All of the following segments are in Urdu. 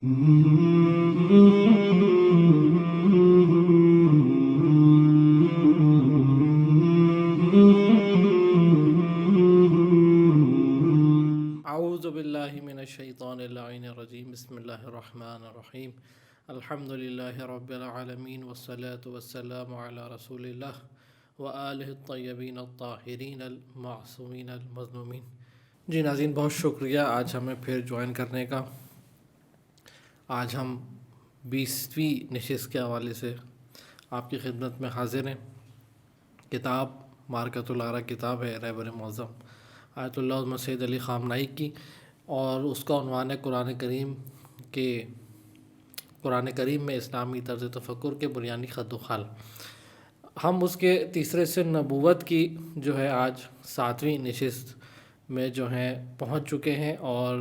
اعوذ باللہ من الشیطان اللعین الرجیم بسم اللہ الرحمن الرحیم الحمد للہ رب العالمین والصلاة والسلام علی رسول اللہ وآلہ الطیبین الطاہرین المعصومین المظلومین۔ جی ناظرین، بہت شکریہ آج ہمیں پھر جوائن کرنے کا۔ آج ہم 20ویں نشست کے حوالے سے آپ کی خدمت میں حاضر ہیں۔ کتاب مارکۃ الآراء کتاب ہے رہبر معظم آیت اللہ سید علی خامنہئی کی، اور اس کا عنوان ہے قرآن کریم میں اسلامی طرز تفکر کے بنیادی خط و خال۔ ہم اس کے تیسرے سے نبوت کی جو ہے آج 7ویں نشست میں جو ہیں پہنچ چکے ہیں، اور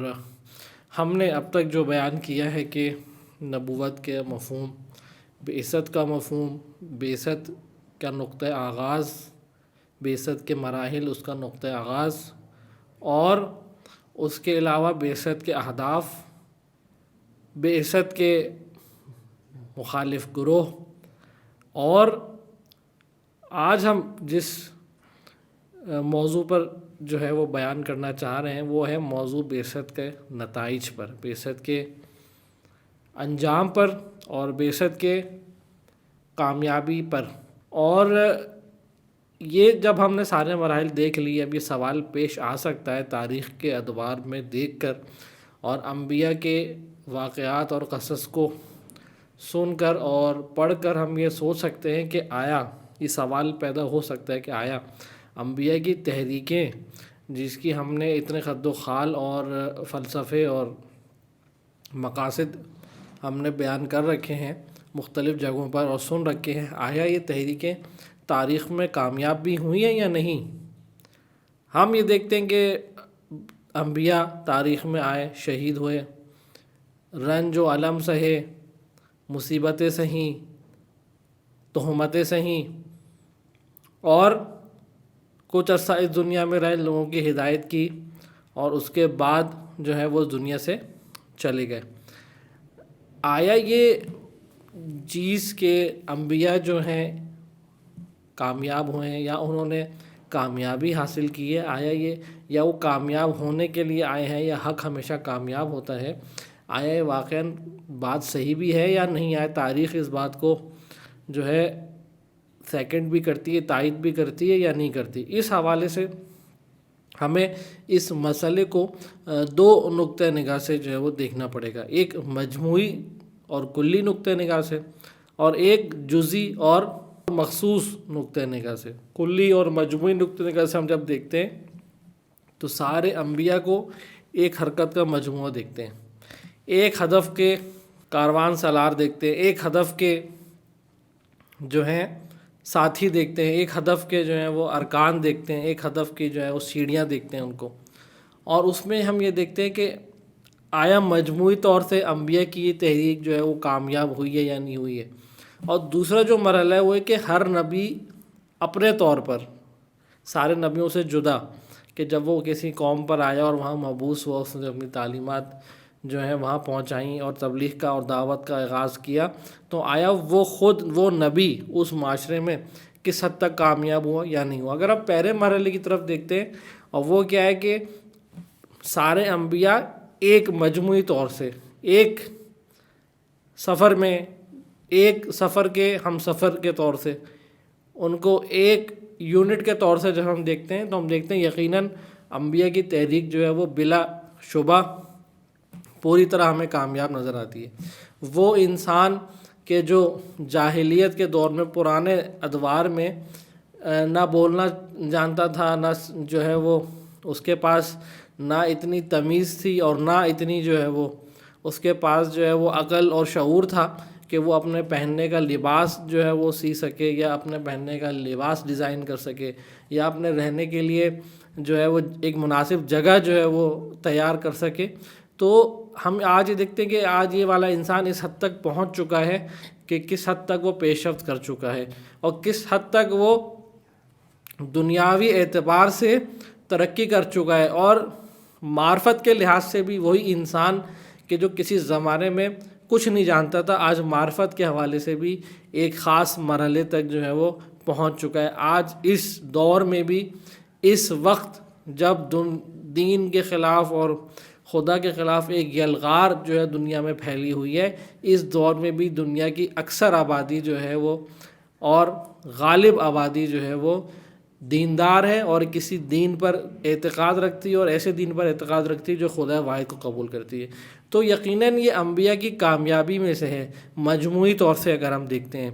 ہم نے اب تک جو بیان کیا ہے کہ نبوت کے مفہوم، بعثت کا مفہوم، بعثت کا نقطہ آغاز، بعثت کے مراحل، اس کا نقطہ آغاز، اور اس کے علاوہ بعثت کے اہداف، بعثت کے مخالف گروہ، اور آج ہم جس موضوع پر جو ہے وہ بیان کرنا چاہ رہے ہیں وہ ہے موضوع بعثت کے نتائج پر، بعثت کے انجام پر اور بعثت کے کامیابی پر۔ اور یہ جب ہم نے سارے مراحل دیکھ لی، اب یہ سوال پیش آ سکتا ہے تاریخ کے ادوار میں دیکھ کر اور انبیاء کے واقعات اور قصص کو سن کر اور پڑھ کر ہم یہ سوچ سکتے ہیں کہ آیا، یہ سوال پیدا ہو سکتا ہے کہ آیا انبیاء کی تحریکیں جس کی ہم نے اتنے خد و خال اور فلسفے اور مقاصد ہم نے بیان کر رکھے ہیں مختلف جگہوں پر اور سن رکھے ہیں، آیا یہ تحریکیں تاریخ میں کامیاب بھی ہوئی ہیں یا نہیں؟ ہم یہ دیکھتے ہیں کہ انبیاء تاریخ میں آئے، شہید ہوئے، رنج و الم سہے، مصیبتیں سہیں، تہمتیں سہیں، اور کچھ عرصہ اس دنیا میں رہے، لوگوں کی ہدایت کی، اور اس کے بعد جو ہے وہ دنیا سے چلے گئے۔ آیا یہ چیز کہ انبیاء جو ہیں کامیاب ہوئے ہیں یا انہوں نے کامیابی حاصل کی ہے، آیا یہ یا وہ کامیاب ہونے کے لیے آئے ہیں یا حق ہمیشہ کامیاب ہوتا ہے، آیا یہ واقعاً بات صحیح بھی ہے یا نہیں؟ آیا تاریخ اس بات کو جو ہے سیکنڈ بھی کرتی ہے، تائید بھی کرتی ہے یا نہیں کرتی؟ اس حوالے سے ہمیں اس مسئلے کو دو نقطہ نگاہ سے جو ہے وہ دیکھنا پڑے گا، ایک مجموعی اور کلی نقطہ نگاہ سے، اور ایک جزئی اور مخصوص نقطہ نگاہ سے۔ کلی اور مجموعی نقطہ نگاہ سے ہم جب دیکھتے ہیں تو سارے انبیاء کو ایک حرکت کا مجموعہ دیکھتے ہیں، ایک ہدف کے کاروان سالار دیکھتے ہیں، ایک ہدف کے جو ہیں ساتھی دیکھتے ہیں، ایک ہدف کے جو ہیں وہ ارکان دیکھتے ہیں، ایک ہدف کی جو ہے وہ سیڑھیاں دیکھتے ہیں ان کو، اور اس میں ہم یہ دیکھتے ہیں کہ آیا مجموعی طور سے انبیاء کی یہ تحریک جو ہے وہ کامیاب ہوئی ہے یا نہیں ہوئی ہے۔ اور دوسرا جو مرحلہ ہے وہ ہے کہ ہر نبی اپنے طور پر سارے نبیوں سے جدا، کہ جب وہ کسی قوم پر آیا اور وہاں مبعوث ہوا، اس نے اپنی تعلیمات جو ہیں وہاں پہنچائیں اور تبلیغ کا اور دعوت کا آغاز کیا، تو آیا وہ خود وہ نبی اس معاشرے میں کس حد تک کامیاب ہوا یا نہیں ہوا؟ اگر آپ پہلے مرحلے کی طرف دیکھتے ہیں، اور وہ کیا ہے کہ سارے انبیاء ایک مجموعی طور سے ایک سفر میں، ایک سفر کے ہم سفر کے طور سے ان کو ایک یونٹ کے طور سے جب ہم دیکھتے ہیں تو ہم دیکھتے ہیں یقیناً انبیاء کی تحریک جو ہے وہ بلا شبہ پوری طرح ہمیں کامیاب نظر آتی ہے۔ وہ انسان کہ جو جاہلیت کے دور میں پرانے ادوار میں نہ بولنا جانتا تھا، نہ جو ہے وہ اس کے پاس نہ اتنی تمیز تھی اور نہ اتنی جو ہے وہ اس کے پاس جو ہے وہ عقل اور شعور تھا کہ وہ اپنے پہننے کا لباس جو ہے وہ سی سکے، یا اپنے پہننے کا لباس ڈیزائن کر سکے، یا اپنے رہنے کے لیے جو ہے وہ ایک مناسب جگہ جو ہے وہ تیار کر سکے۔ تو ہم آج یہ دیکھتے ہیں کہ آج یہ والا انسان اس حد تک پہنچ چکا ہے کہ کس حد تک وہ پیش رفت کر چکا ہے، اور کس حد تک وہ دنیاوی اعتبار سے ترقی کر چکا ہے، اور معرفت کے لحاظ سے بھی وہی انسان کہ جو کسی زمانے میں کچھ نہیں جانتا تھا، آج معرفت کے حوالے سے بھی ایک خاص مرحلے تک جو ہے وہ پہنچ چکا ہے۔ آج اس دور میں بھی، اس وقت جب دین کے خلاف اور خدا کے خلاف ایک یلغار جو ہے دنیا میں پھیلی ہوئی ہے، اس دور میں بھی دنیا کی اکثر آبادی جو ہے وہ اور غالب آبادی جو ہے وہ دیندار ہے اور کسی دین پر اعتقاد رکھتی ہے، اور ایسے دین پر اعتقاد رکھتی ہے جو خدا واحد کو قبول کرتی ہے۔ تو یقیناً یہ انبیاء کی کامیابی میں سے ہے مجموعی طور سے اگر ہم دیکھتے ہیں۔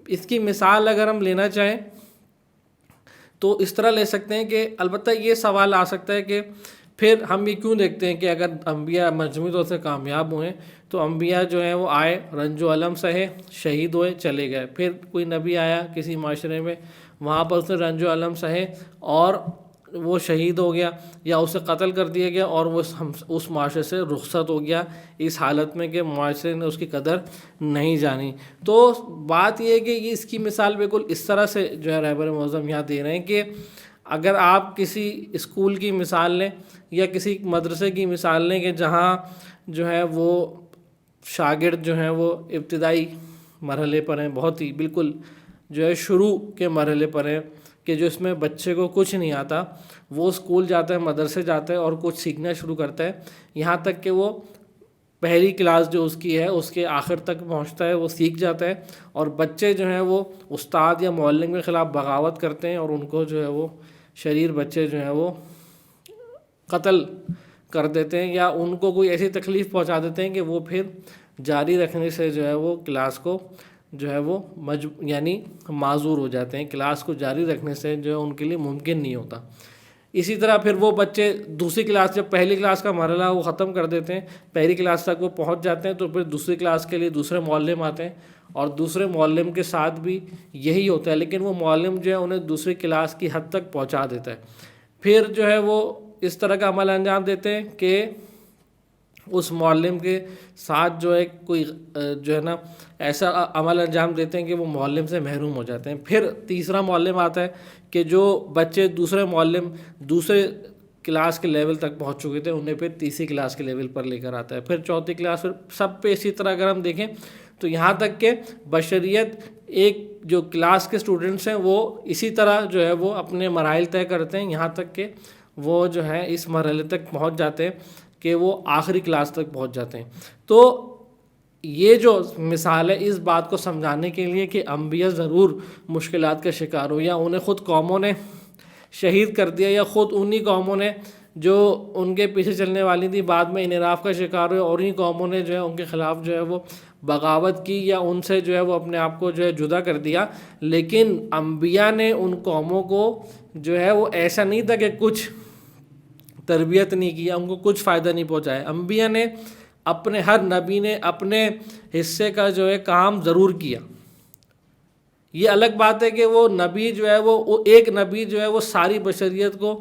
اس کی مثال اگر ہم لینا چاہیں تو اس طرح لے سکتے ہیں کہ البتہ یہ سوال آ سکتا ہے کہ پھر ہم یہ کیوں دیکھتے ہیں کہ اگر انبیاء مجموعی طور سے کامیاب ہوئے تو انبیاء جو ہیں وہ آئے، رنج و الم سہے، شہید ہوئے، چلے گئے، پھر کوئی نبی آیا کسی معاشرے میں، وہاں پر اس نے رنج و الم سہے اور وہ شہید ہو گیا یا اسے قتل کر دیا گیا اور وہ اس معاشرے سے رخصت ہو گیا، اس حالت میں کہ معاشرے نے اس کی قدر نہیں جانی۔ تو بات یہ ہے کہ اس کی مثال بالکل اس طرح سے جو ہے رہبر معظم یہاں دے رہے ہیں کہ اگر آپ کسی اسکول کی مثال لیں یا کسی مدرسے کی مثال لیں کہ جہاں جو ہے وہ شاگرد جو ہیں وہ ابتدائی مرحلے پر ہیں، بہت ہی بالکل جو ہے شروع کے مرحلے پر ہیں، کہ جو اس میں بچے کو کچھ نہیں آتا، وہ اسکول جاتا ہے، مدرسے جاتا ہے اور کچھ سیکھنا شروع کرتا ہے، یہاں تک کہ وہ پہلی کلاس جو اس کی ہے اس کے آخر تک پہنچتا ہے، وہ سیکھ جاتا ہے، اور بچے جو ہیں وہ استاد یا معلم کے خلاف بغاوت کرتے ہیں اور ان کو جو ہے وہ شریر بچے جو ہیں وہ قتل کر دیتے ہیں یا ان کو کوئی ایسی تکلیف پہنچا دیتے ہیں کہ وہ پھر جاری رکھنے سے جو ہے وہ کلاس کو جو ہے وہ یعنی معذور ہو جاتے ہیں، کلاس کو جاری رکھنے سے جو ہے ان کے لیے ممکن نہیں ہوتا۔ اسی طرح پھر وہ بچے دوسری کلاس، جب پہلی کلاس کا مرحلہ وہ ختم کر دیتے ہیں، پہلی کلاس تک وہ پہنچ جاتے ہیں، تو پھر دوسری کلاس کے لیے دوسرے معلم آتے ہیں اور دوسرے معلم کے ساتھ بھی یہی ہوتا ہے، لیکن وہ معلم جو ہے انہیں دوسری کلاس کی حد تک پہنچا دیتا ہے۔ پھر جو ہے وہ اس طرح کا عمل انجام دیتے ہیں کہ اس معلم کے ساتھ جو ہے کوئی جو ہے نا ایسا عمل انجام دیتے ہیں کہ وہ معلم سے محروم ہو جاتے ہیں۔ پھر تیسرا معلم آتا ہے کہ جو بچے دوسرے معلم دوسرے کلاس کے لیول تک پہنچ چکے تھے انہیں پھر تیسری کلاس کے لیول پر لے کر آتا ہے، پھر چوتھی کلاس، پھر سب پہ اسی طرح اگر ہم دیکھیں تو یہاں تک کہ بشریت ایک جو کلاس کے اسٹوڈنٹس ہیں وہ اسی طرح جو ہے وہ اپنے مراحل طے کرتے ہیں، یہاں تک کہ وہ جو ہے اس مرحلے تک پہنچ جاتے ہیں کہ وہ آخری کلاس تک پہنچ جاتے ہیں۔ تو یہ جو مثال ہے اس بات کو سمجھانے کے لیے کہ انبیاء ضرور مشکلات کا شکار ہو، یا انہیں خود قوموں نے شہید کر دیا، یا خود انہی قوموں نے جو ان کے پیچھے چلنے والی تھی بعد میں انحراف کا شکار ہوئے اور انہی قوموں نے جو ہے ان کے خلاف جو ہے وہ بغاوت کی یا ان سے جو ہے وہ اپنے آپ کو جو ہے جدا کر دیا، لیکن انبیاء نے ان قوموں کو جو ہے وہ ایسا نہیں تھا کہ کچھ تربیت نہیں کیا، ان کو کچھ فائدہ نہیں پہنچایا۔ انبیاء نے اپنے ہر نبی نے اپنے حصے کا جو ہے کام ضرور کیا۔ یہ الگ بات ہے کہ وہ نبی جو ہے وہ ایک نبی جو ہے وہ ساری بشریت کو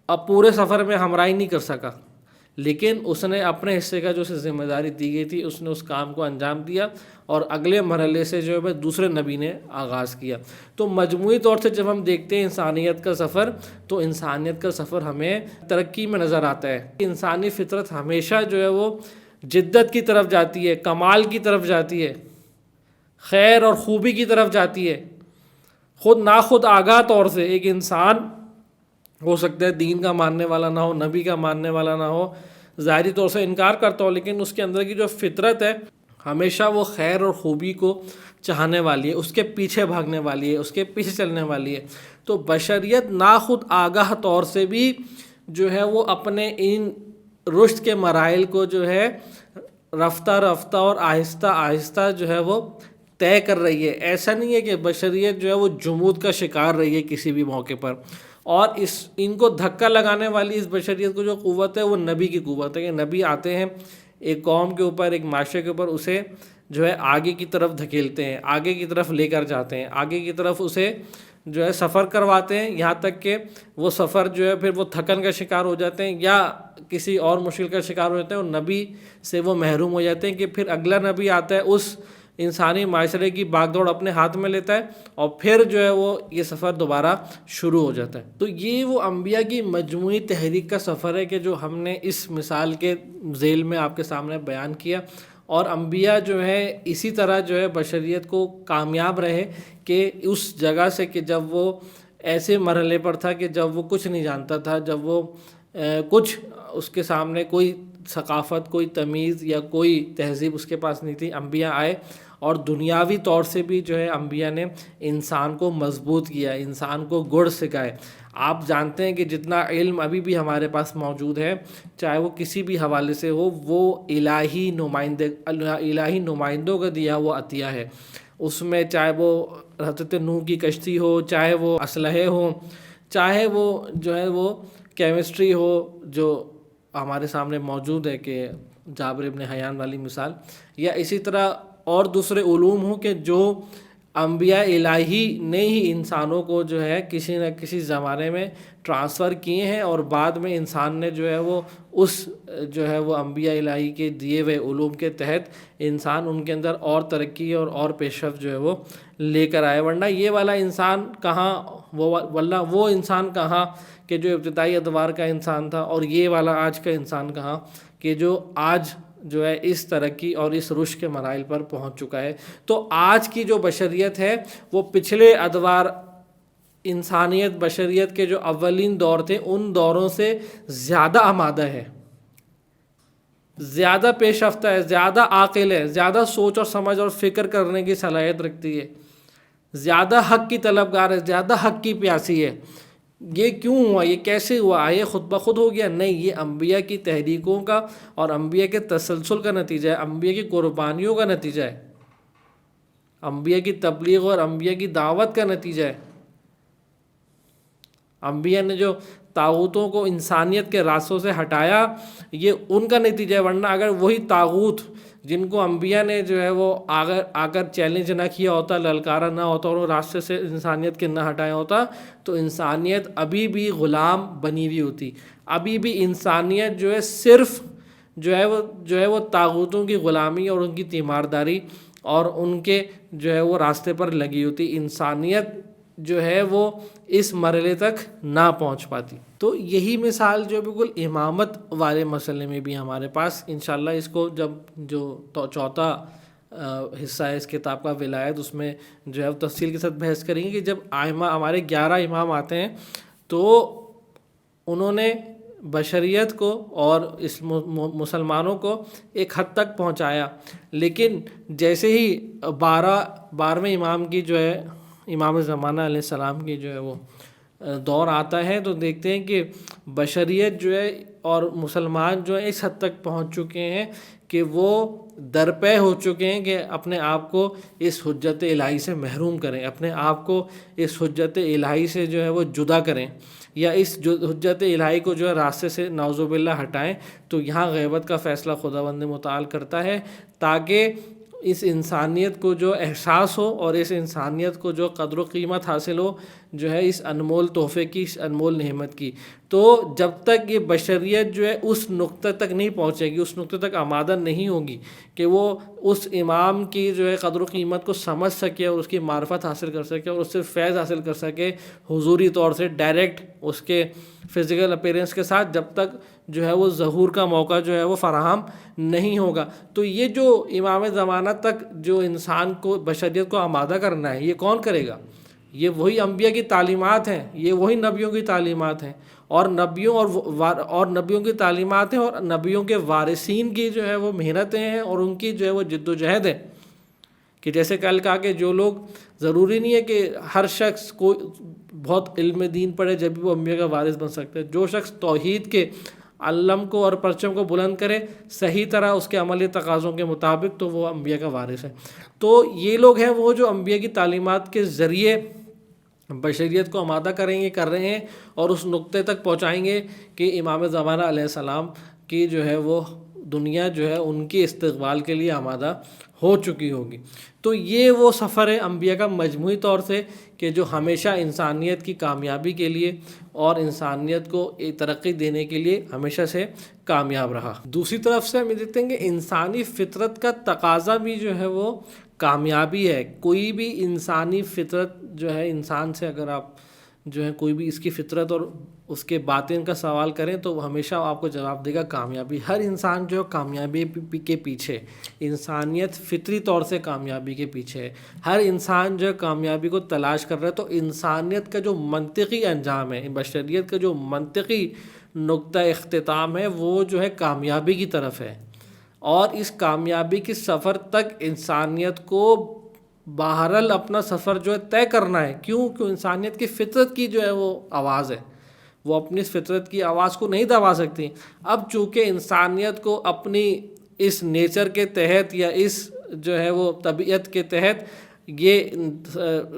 اب پورے سفر میں ہمراہی نہیں کر سکا، لیکن اس نے اپنے حصے کا جو اسے ذمہ داری دی گئی تھی اس نے اس کام کو انجام دیا اور اگلے مرحلے سے جو ہے دوسرے نبی نے آغاز کیا۔ تو مجموعی طور سے جب ہم دیکھتے ہیں انسانیت کا سفر، تو انسانیت کا سفر ہمیں ترقی میں نظر آتا ہے۔ انسانی فطرت ہمیشہ جو ہے وہ جدت کی طرف جاتی ہے، کمال کی طرف جاتی ہے، خیر اور خوبی کی طرف جاتی ہے۔ خود ناخود آگاہ طور سے ایک انسان ہو سکتا ہے دین کا ماننے والا نہ ہو، نبی کا ماننے والا نہ ہو، ظاہری طور سے انکار کرتا ہو، لیکن اس کے اندر کی جو فطرت ہے ہمیشہ وہ خیر اور خوبی کو چاہنے والی ہے، اس کے پیچھے بھاگنے والی ہے، اس کے پیچھے چلنے والی ہے۔ تو بشریت ناخود آگاہ طور سے بھی جو ہے وہ اپنے ان رشد کے مراحل کو جو ہے رفتہ رفتہ اور آہستہ آہستہ جو ہے وہ طے کر رہی ہے۔ ایسا نہیں ہے کہ بشریت جو ہے وہ جمود کا شکار رہی ہے کسی بھی موقع پر، اور ان کو دھکا لگانے والی اس بشریت کو جو قوت ہے وہ نبی کی قوت ہے، کہ نبی آتے ہیں ایک قوم کے اوپر، ایک معاشرے کے اوپر، اسے جو ہے آگے کی طرف دھکیلتے ہیں، آگے کی طرف لے کر جاتے ہیں، آگے کی طرف اسے جو ہے سفر کرواتے ہیں، یہاں تک کہ وہ سفر جو ہے پھر وہ تھکن کا شکار ہو جاتے ہیں یا کسی اور مشکل کا شکار ہو جاتے ہیں اور نبی سے وہ محروم ہو جاتے ہیں کہ پھر اگلا نبی آتا ہے، اس انسانی معاشرے کی باغ دوڑ اپنے ہاتھ میں لیتا ہے اور پھر جو ہے وہ یہ سفر دوبارہ شروع ہو جاتا ہے. تو یہ وہ انبیاء کی مجموعی تحریک کا سفر ہے کہ جو ہم نے اس مثال کے ذیل میں آپ کے سامنے بیان کیا. اور انبیاء جو ہے اسی طرح جو ہے بشریت کو کامیاب رہے کہ اس جگہ سے کہ جب وہ ایسے مرحلے پر تھا کہ جب وہ کچھ نہیں جانتا تھا، جب وہ کچھ اس کے سامنے کوئی ثقافت، کوئی تمیز یا کوئی تہذیب اس کے پاس نہیں تھی. انبیاء آئے اور دنیاوی طور سے بھی جو ہے انبیاء نے انسان کو مضبوط کیا، انسان کو گڑ سکھائے. آپ جانتے ہیں کہ جتنا علم ابھی بھی ہمارے پاس موجود ہے، چاہے وہ کسی بھی حوالے سے ہو، وہ الہی نمائندوں کا دیا ہوا عطیہ ہے. اس میں چاہے وہ حضرت نوح کی کشتی ہو، چاہے وہ اسلحے ہوں، چاہے وہ جو ہے وہ کیمسٹری ہو جو ہمارے سامنے موجود ہے کہ جابر ابن حیان والی مثال، یا اسی طرح اور دوسرے علوم ہوں کہ جو انبیاء الہی نے ہی انسانوں کو جو ہے کسی نہ کسی زمانے میں ٹرانسفر کیے ہیں، اور بعد میں انسان نے جو ہے وہ اس جو ہے وہ انبیاء الہی کے دیے ہوئے علوم کے تحت انسان ان کے اندر اور ترقی اور پیش رفت جو ہے وہ لے کر آئے. ورنہ یہ والا انسان کہاں، وہ انسان کہاں کہ جو ابتدائی ادوار کا انسان تھا، اور یہ والا آج کا انسان کہاں کہ جو آج جو ہے اس ترقی اور اس رشد کے مراحل پر پہنچ چکا ہے. تو آج کی جو بشریت ہے وہ پچھلے ادوار انسانیت بشریت کے جو اولین دور تھے ان دوروں سے زیادہ آمادہ ہے، زیادہ پیش رفتہ ہے، زیادہ عاقل ہے، زیادہ سوچ اور سمجھ اور فکر کرنے کی صلاحیت رکھتی ہے، زیادہ حق کی طلبگار ہے، زیادہ حق کی پیاسی ہے. یہ کیوں ہوا؟ یہ کیسے ہوا؟ یہ خود بخود ہو گیا؟ نہیں، یہ انبیاء کی تحریکوں کا اور انبیاء کے تسلسل کا نتیجہ ہے، انبیاء کی قربانیوں کا نتیجہ ہے، انبیاء کی تبلیغ اور انبیاء کی دعوت کا نتیجہ ہے. انبیاء نے جو طاغوتوں کو انسانیت کے راستوں سے ہٹایا، یہ ان کا نتیجہ ہے. ورنہ اگر وہی طاغوت جن کو انبیاء نے جو ہے وہ آ کر چیلنج نہ کیا ہوتا، للکارا نہ ہوتا اور وہ راستے سے انسانیت کے نہ ہٹایا ہوتا، تو انسانیت ابھی بھی غلام بنی ہوئی ہوتی. ابھی بھی انسانیت جو ہے صرف جو ہے وہ طاغوتوں کی غلامی اور ان کی تیمارداری اور ان کے جو ہے وہ راستے پر لگی ہوتی. انسانیت جو ہے وہ اس مرحلے تک نہ پہنچ پاتی. تو یہی مثال جو بالکل امامت والے مسئلے میں بھی ہمارے پاس انشاءاللہ اس کو جب جو چوتھا حصہ ہے اس کتاب کا ولایت، اس میں جو ہے تفصیل کے ساتھ بحث کریں گے کہ جب ہمارے 11 امام آتے ہیں تو انہوں نے بشریت کو اور اس مسلمانوں کو ایک حد تک پہنچایا، لیکن جیسے ہی 12ویں امام کی جو ہے امام زمانہ علیہ السلام کی جو ہے وہ دور آتا ہے تو دیکھتے ہیں کہ بشریت جو ہے اور مسلمان جو ہے اس حد تک پہنچ چکے ہیں کہ وہ درپے ہو چکے ہیں کہ اپنے آپ کو اس حجت الہی سے محروم کریں، اپنے آپ کو اس حجت الہی سے جو ہے وہ جدا کریں، یا اس حجت الہی کو جو ہے راستے سے نعوذ باللہ ہٹائیں. تو یہاں غیبت کا فیصلہ خداوند متعال کرتا ہے تاکہ اس انسانیت کو جو احساس ہو اور اس انسانیت کو جو قدر و قیمت حاصل ہو جو ہے اس انمول تحفے کی، اس انمول نعمت کی. تو جب تک یہ بشریت جو ہے اس نقطے تک نہیں پہنچے گی، اس نقطے تک آمادہ نہیں ہوگی کہ وہ اس امام کی جو ہے قدر و قیمت کو سمجھ سکے اور اس کی معرفت حاصل کر سکے اور اس سے فیض حاصل کر سکے حضوری طور سے ڈائریکٹ اس کے فزیکل اپیرنس کے ساتھ، جب تک جو ہے وہ ظہور کا موقع جو ہے وہ فراہم نہیں ہوگا. تو یہ جو امام زمانہ تک جو انسان کو بشریت کو آمادہ کرنا ہے، یہ کون کرے گا؟ یہ وہی انبیاء کی تعلیمات ہیں، یہ وہی نبیوں کی تعلیمات ہیں، اور نبیوں کی تعلیمات ہیں اور نبیوں کے وارثین کی جو ہے وہ محنتیں ہیں اور ان کی جو ہے وہ جد و جہد ہے. کہ جیسے کل کہا کہ جو لوگ، ضروری نہیں ہے کہ ہر شخص کو بہت علم دین پڑھے جب بھی وہ انبیاء کا وارث بن سکتا ہے. جو شخص توحید کے علم کو اور پرچم کو بلند کرے صحیح طرح اس کے عملی تقاضوں کے مطابق، تو وہ انبیاء کا وارث ہے. تو یہ لوگ ہیں وہ جو انبیاء کی تعلیمات کے ذریعے بشریت کو آمادہ کر رہے ہیں اور اس نقطے تک پہنچائیں گے کہ امام زمانہ علیہ السلام کی جو ہے وہ دنیا جو ہے ان کے استقبال کے لیے آمادہ ہو چکی ہوگی۔ تو یہ وہ سفر ہے انبیاء کا مجموعی طور سے کہ جو ہمیشہ انسانیت کی کامیابی کے لیے اور انسانیت کو ترقی دینے کے لیے ہمیشہ سے کامیاب رہا۔ دوسری طرف سے ہم یہ دیکھتے ہیں کہ انسانی فطرت کا تقاضا بھی جو ہے وہ کامیابی ہے۔ کوئی بھی انسانی فطرت جو ہے، انسان سے اگر آپ جو ہے کوئی بھی اس کی فطرت اور اس کے باطن کا سوال کریں تو ہمیشہ آپ کو جواب دے گا کامیابی۔ ہر انسان جو ہے کامیابی کے پیچھے، انسانیت فطری طور سے کامیابی کے پیچھے ہے۔ ہر انسان جو ہے کامیابی کو تلاش کر رہا ہے۔ تو انسانیت کا جو منطقی انجام ہے، بشریت کا جو منطقی نقطہ اختتام ہے، وہ جو ہے کامیابی کی طرف ہے، اور اس کامیابی کے سفر تک انسانیت کو بہرحال اپنا سفر جو ہے طے کرنا ہے۔ کیوں انسانیت کی فطرت کی جو ہے وہ آواز ہے، وہ اپنی اس فطرت کی آواز کو نہیں دبا سکتی۔ اب چونکہ انسانیت کو اپنی اس نیچر کے تحت یا اس جو ہے وہ طبیعت کے تحت یہ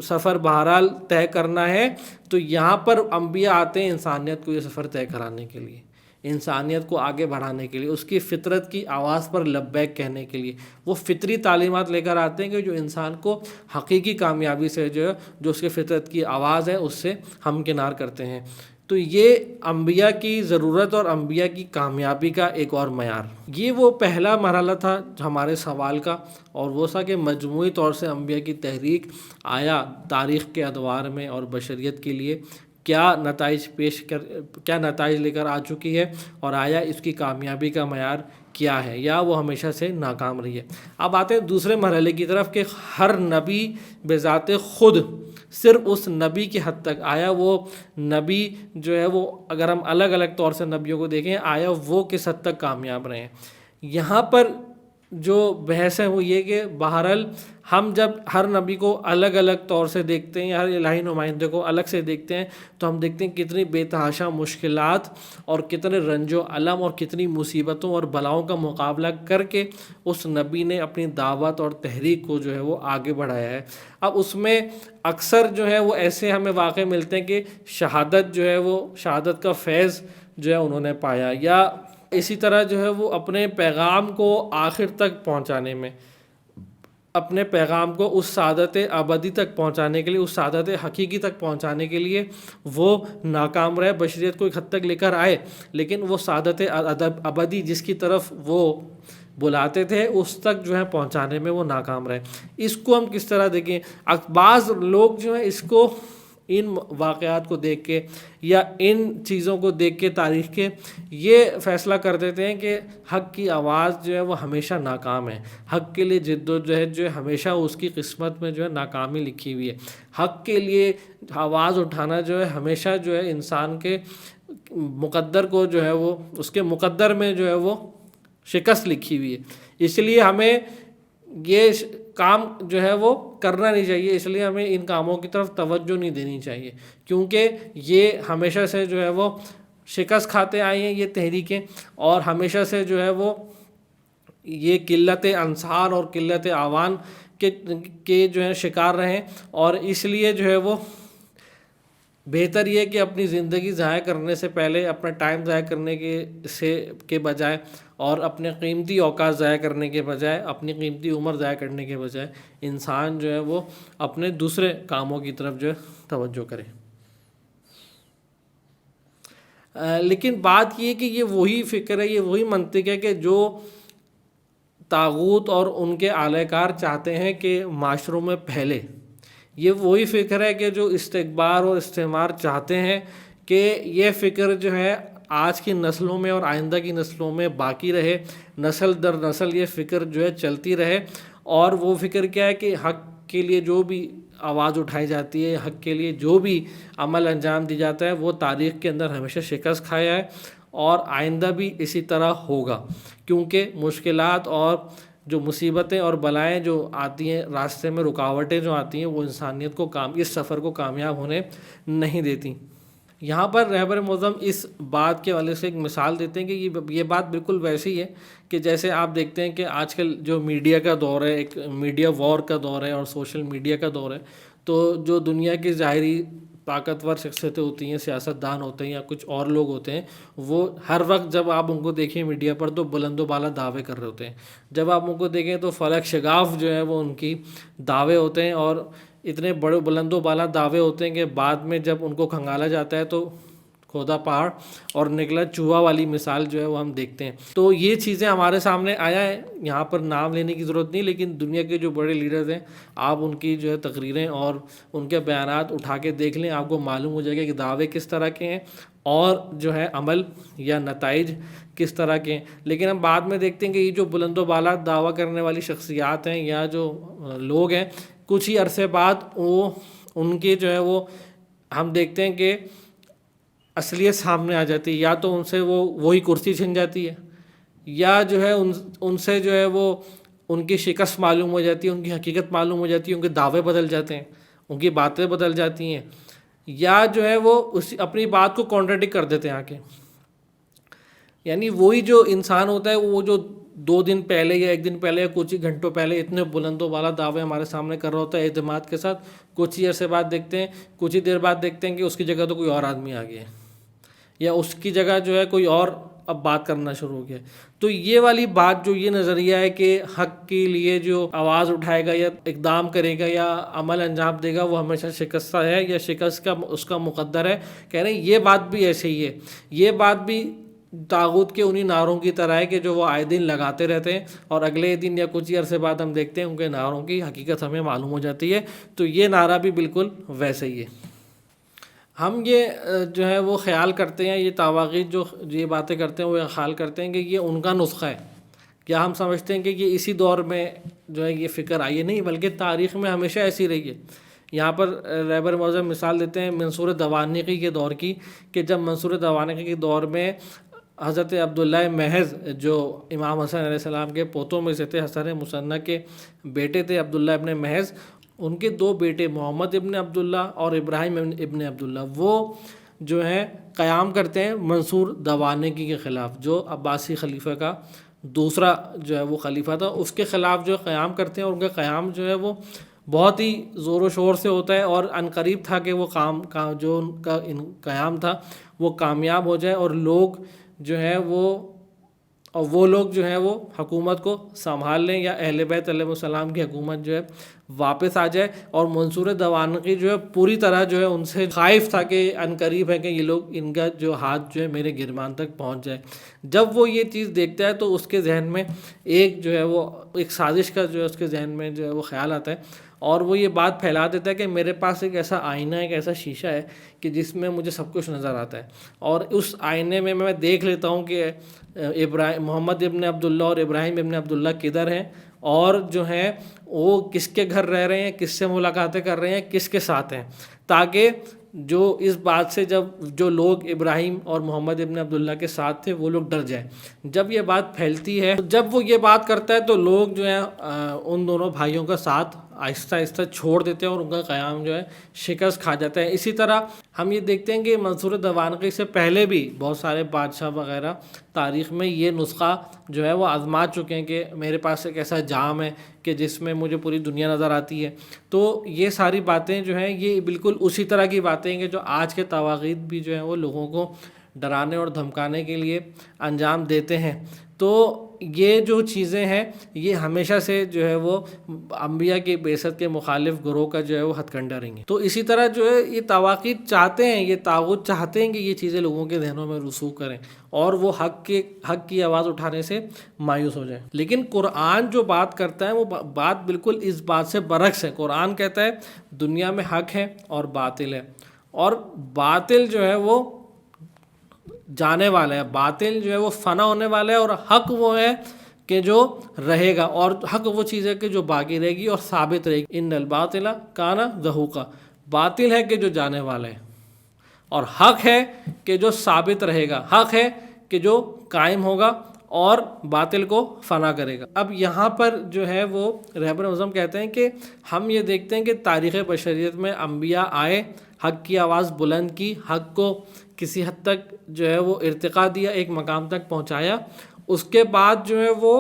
سفر بہرحال طے کرنا ہے، تو یہاں پر انبیاء آتے ہیں انسانیت کو یہ سفر طے کرانے کے لیے، انسانیت کو آگے بڑھانے کے لیے، اس کی فطرت کی آواز پر لبیک کہنے کے لیے۔ وہ فطری تعلیمات لے کر آتے ہیں کہ جو انسان کو حقیقی کامیابی سے جو ہے، جو اس کی فطرت کی آواز ہے، اس سے ہمکنار کرتے ہیں۔ تو یہ انبیاء کی ضرورت اور انبیاء کی کامیابی کا ایک اور معیار۔ یہ وہ پہلا مرحلہ تھا ہمارے سوال کا، اور وہ تھا کہ مجموعی طور سے انبیاء کی تحریک آیا تاریخ کے ادوار میں اور بشریت کے لیے کیا نتائج لے کر آ چکی ہے، اور آیا اس کی کامیابی کا معیار کیا ہے، یا وہ ہمیشہ سے ناکام رہی ہے۔ اب آتے ہیں دوسرے مرحلے کی طرف کہ ہر نبی بذات خود صرف اس نبی کی حد تک آیا، وہ نبی جو ہے وہ اگر ہم الگ الگ طور سے نبیوں کو دیکھیں، آیا وہ کس حد تک کامیاب رہے ہیں۔ یہاں پر جو بحث ہے وہ یہ کہ بہرحال ہم جب ہر نبی کو الگ الگ طور سے دیکھتے ہیں، ہر الہی نمائندے کو الگ سے دیکھتے ہیں، تو ہم دیکھتے ہیں کتنی بے تحاشا مشکلات اور کتنے رنج و الم اور کتنی مصیبتوں اور بلاؤں کا مقابلہ کر کے اس نبی نے اپنی دعوت اور تحریک کو جو ہے وہ آگے بڑھایا ہے۔ اب اس میں اکثر جو ہے وہ ایسے ہمیں واقع ملتے ہیں کہ شہادت جو ہے وہ شہادت کا فیض جو ہے انہوں نے پایا، یا اسی طرح جو ہے وہ اپنے پیغام کو آخر تک پہنچانے میں، اپنے پیغام کو اس سعادت ابدی تک پہنچانے کے لیے، اس سعادت حقیقی تک پہنچانے کے لیے وہ ناکام رہے۔ بشریت کو ایک حد تک لے کر آئے، لیکن وہ سعادت ابدی جس کی طرف وہ بلاتے تھے اس تک جو ہے پہنچانے میں وہ ناکام رہے۔ اس کو ہم کس طرح دیکھیں؟ بعض لوگ جو ہیں اس کو ان واقعات کو دیکھ کے یا ان چیزوں کو دیکھ کے تاریخ کے یہ فیصلہ کر دیتے ہیں کہ حق کی آواز جو ہے وہ ہمیشہ ناکام ہے، حق کے لیے جد و جہد جو ہے ہمیشہ اس کی قسمت میں جو ہے ناکامی لکھی ہوئی ہے، حق کے لیے آواز اٹھانا جو ہے ہمیشہ جو ہے انسان کے مقدر کو جو ہے وہ اس کے مقدر میں جو ہے وہ شکست لکھی ہوئی ہے۔ اس لیے ہمیں یہ کام جو ہے وہ کرنا نہیں چاہیے، اس لیے ہمیں ان کاموں کی طرف توجہ نہیں دینی چاہیے، کیونکہ یہ ہمیشہ سے جو ہے وہ شکست کھاتے آئی ہیں یہ تحریکیں، اور ہمیشہ سے جو ہے وہ یہ قلت انصار اور قلت اعوان کے جو ہے شکار رہیں، اور اس لیے جو ہے وہ بہتر یہ کہ اپنی زندگی ضائع کرنے سے پہلے، اپنا ٹائم ضائع کرنے کے بجائے اور اپنے قیمتی اوقات ضائع کرنے کے بجائے، اپنی قیمتی عمر ضائع کرنے کے بجائے انسان جو ہے وہ اپنے دوسرے کاموں کی طرف جو ہے توجہ کرے۔ لیکن بات یہ کہ یہ وہی فکر ہے، یہ وہی منطق ہے کہ جو طاغوت اور ان کے اعلی کار چاہتے ہیں کہ معاشروں میں پھیلے، یہ وہی فکر ہے کہ جو استکبار اور استعمار چاہتے ہیں کہ یہ فکر جو ہے آج کی نسلوں میں اور آئندہ کی نسلوں میں باقی رہے، نسل در نسل یہ فکر جو ہے چلتی رہے۔ اور وہ فکر کیا ہے کہ حق کے لیے جو بھی آواز اٹھائی جاتی ہے، حق کے لیے جو بھی عمل انجام دی جاتا ہے، وہ تاریخ کے اندر ہمیشہ شکست کھایا ہے اور آئندہ بھی اسی طرح ہوگا، کیونکہ مشکلات اور جو مصیبتیں اور بلائیں جو آتی ہیں راستے میں، رکاوٹیں جو آتی ہیں، وہ انسانیت کو اس سفر کو کامیاب ہونے نہیں دیتی۔ یہاں پر رہبر معظم اس بات کے حوالے سے ایک مثال دیتے ہیں کہ یہ بات بالکل ویسی ہے کہ جیسے آپ دیکھتے ہیں کہ آج کل جو میڈیا کا دور ہے، ایک میڈیا وار کا دور ہے اور سوشل میڈیا کا دور ہے، تو جو دنیا کی ظاہری طاقتور شخصیتیں ہوتی ہیں، سیاستدان ہوتے ہیں یا کچھ اور لوگ ہوتے ہیں، وہ ہر وقت جب آپ ان کو دیکھیں میڈیا پر تو بلند و بالا دعوے کر رہے ہوتے ہیں. جب آپ ان کو دیکھیں تو فلک شگاف جو ہے وہ ان کی دعوے ہوتے ہیں، اور اتنے بڑے بلند و بالا دعوے ہوتے ہیں کہ بعد میں جب ان کو کھنگالا جاتا ہے تو کھودا پہاڑ اور نکلا چوہا والی مثال جو ہے وہ ہم دیکھتے ہیں. تو یہ چیزیں ہمارے سامنے آیا ہے، یہاں پر نام لینے کی ضرورت نہیں، لیکن دنیا کے جو بڑے لیڈرز ہیں آپ ان کی جو ہے تقریریں اور ان کے بیانات اٹھا کے دیکھ لیں، آپ کو معلوم ہو جائے گا کہ دعوے کس طرح کے ہیں اور جو ہے عمل یا نتائج کس طرح کے ہیں. لیکن ہم بعد میں دیکھتے ہیں کہ یہ جو بلند و بالا دعویٰ کرنے والی شخصیات ہیں یا جو لوگ ہیں، کچھ ہی عرصے بعد وہ ان کے جو ہے وہ ہم دیکھتے ہیں کہ اصلیت سامنے آ جاتی ہے، یا تو ان سے وہی کرسی چھن جاتی ہے، یا جو ہے ان سے جو ہے وہ ان کی شکست معلوم ہو جاتی ہے، ان کی حقیقت معلوم ہو جاتی ہے، ان کے دعوے بدل جاتے ہیں، ان کی باتیں بدل جاتی ہیں، یا جو ہے وہ اپنی بات کو کانٹراڈکٹ کر دیتے ہیں آ کے. یعنی وہی جو انسان ہوتا ہے وہ جو 2 دن پہلے یا 1 دن پہلے یا کچھ ہی گھنٹوں پہلے اتنے بلند و بالا دعوے ہمارے سامنے کر رہا ہوتا ہے اعتماد کے ساتھ، کچھ ہی عرصے بعد دیکھتے ہیں، کچھ ہی دیر بعد دیکھتے ہیں کہ اس کی جگہ تو کوئی اور آدمی آ گیا ہے، یا اس کی جگہ جو ہے کوئی اور اب بات کرنا شروع ہو گیا. تو یہ والی بات جو یہ نظریہ ہے کہ حق کے لیے جو آواز اٹھائے گا یا اقدام کرے گا یا عمل انجام دے گا وہ ہمیشہ شکستہ ہے یا شکست کا اس کا مقدر ہے، کہہ رہے ہیں یہ بات بھی ایسے ہی ہے. یہ بات بھی طاغوت کے انہی نعروں کی طرح ہے کہ جو وہ آئے دن لگاتے رہتے ہیں، اور اگلے دن یا کچھ ہی عرصے بعد ہم دیکھتے ہیں ان کے نعروں کی حقیقت ہمیں معلوم ہو جاتی ہے. تو یہ نعرہ بھی بالکل ویسے ہی ہے. ہم یہ جو ہے وہ خیال کرتے ہیں، یہ طواغیت جو یہ باتیں کرتے ہیں وہ خیال کرتے ہیں کہ یہ ان کا نسخہ ہے. کیا ہم سمجھتے ہیں کہ یہ اسی دور میں جو ہے یہ فکر آئی ہے؟ نہیں، بلکہ تاریخ میں ہمیشہ ایسی رہی ہے. یہاں پر رہبر معظم مثال دیتے ہیں منصور دوانقی کے دور کی، کہ جب منصور دوانقی کے دور میں حضرت عبداللہ محض جو امام حسن علیہ السلام کے پوتوں میں سے تھے، حسن مثنیٰ کے بیٹے تھے عبداللہ ابن محض، ان کے 2 بیٹے محمد ابن عبداللہ اور ابراہیم ابن عبداللہ وہ جو ہیں قیام کرتے ہیں منصور دوانقی کے خلاف، جو عباسی خلیفہ کا دوسرا جو ہے وہ خلیفہ تھا، اس کے خلاف جو قیام کرتے ہیں. اور ان کا قیام جو ہے وہ بہت ہی زور و شور سے ہوتا ہے، اور عنقریب تھا کہ وہ جو ان کا قیام تھا وہ کامیاب ہو جائے، اور لوگ جو ہے وہ لوگ جو ہیں وہ حکومت کو سنبھال لیں، یا اہل بیت علیہ السلام کی حکومت جو ہے واپس آ جائے. اور منصور دوانقی جو ہے پوری طرح جو ہے ان سے خائف تھا کہ عنقریب ہے کہ یہ لوگ ان کا جو ہاتھ جو ہے میرے گرمان تک پہنچ جائے. جب وہ یہ چیز دیکھتا ہے تو اس کے ذہن میں ایک جو ہے وہ ایک سازش کا جو ہے اس کے ذہن میں جو ہے وہ خیال آتا ہے، اور وہ یہ بات پھیلا دیتا ہے کہ میرے پاس ایک ایسا آئینہ ہے، ایک ایسا شیشہ ہے کہ جس میں مجھے سب کچھ نظر آتا ہے، اور اس آئینے میں میں دیکھ لیتا ہوں کہ محمد ابن عبداللہ اور ابراہیم ابن عبداللہ کدھر ہیں، اور جو ہیں وہ کس کے گھر رہ رہے ہیں، کس سے ملاقاتیں کر رہے ہیں، کس کے ساتھ ہیں، تاکہ جو اس بات سے جب جو لوگ ابراہیم اور محمد ابن عبداللہ کے ساتھ تھے وہ لوگ ڈر جائیں. جب یہ بات پھیلتی ہے، جب وہ یہ بات کرتا ہے تو لوگ جو ہیں ان دونوں بھائیوں کا ساتھ آہستہ آہستہ چھوڑ دیتے ہیں، اور ان کا قیام جو ہے شکست کھا جاتا ہے. اسی طرح ہم یہ دیکھتے ہیں کہ منصور دوانقی سے پہلے بھی بہت سارے بادشاہ وغیرہ تاریخ میں یہ نسخہ جو ہے وہ آزما چکے ہیں کہ میرے پاس ایک ایسا جام ہے کہ جس میں مجھے پوری دنیا نظر آتی ہے. تو یہ ساری باتیں جو ہیں یہ بالکل اسی طرح کی باتیں ہیں کہ جو آج کے طواغیت بھی جو ہیں وہ لوگوں کو ڈرانے اور دھمکانے کے لیے انجام دیتے ہیں. تو یہ جو چیزیں ہیں یہ ہمیشہ سے جو ہے وہ انبیاء کی بعثت کے مخالف گروہ کا جو ہے وہ ہتھ کنڈا رہیں گے. تو اسی طرح جو ہے یہ طواغیت چاہتے ہیں، یہ طاغوت چاہتے ہیں کہ یہ چیزیں لوگوں کے ذہنوں میں رسوخ کریں اور وہ حق کی آواز اٹھانے سے مایوس ہو جائیں. لیکن قرآن جو بات کرتا ہے وہ بات بالکل اس بات سے برعکس ہے. قرآن کہتا ہے دنیا میں حق ہے اور باطل ہے، اور باطل جو ہے وہ جانے والا ہے، باطل جو ہے وہ فنا ہونے والا ہے، اور حق وہ ہے کہ جو رہے گا، اور حق وہ چیز ہے کہ جو باقی رہے گی اور ثابت رہے گی. ان الباطل کان زہوقا، باطل ہے کہ جو جانے والا ہے، اور حق ہے کہ جو ثابت رہے گا، حق ہے کہ جو قائم ہوگا اور باطل کو فنا کرے گا. اب یہاں پر جو ہے وہ رہبر اعظم کہتے ہیں کہ ہم یہ دیکھتے ہیں کہ تاریخ بشریت میں انبیاء آئے، حق کی آواز بلند کی، حق کو کسی حد تک جو ہے وہ ارتقا دیا، ایک مقام تک پہنچایا. اس کے بعد جو ہے وہ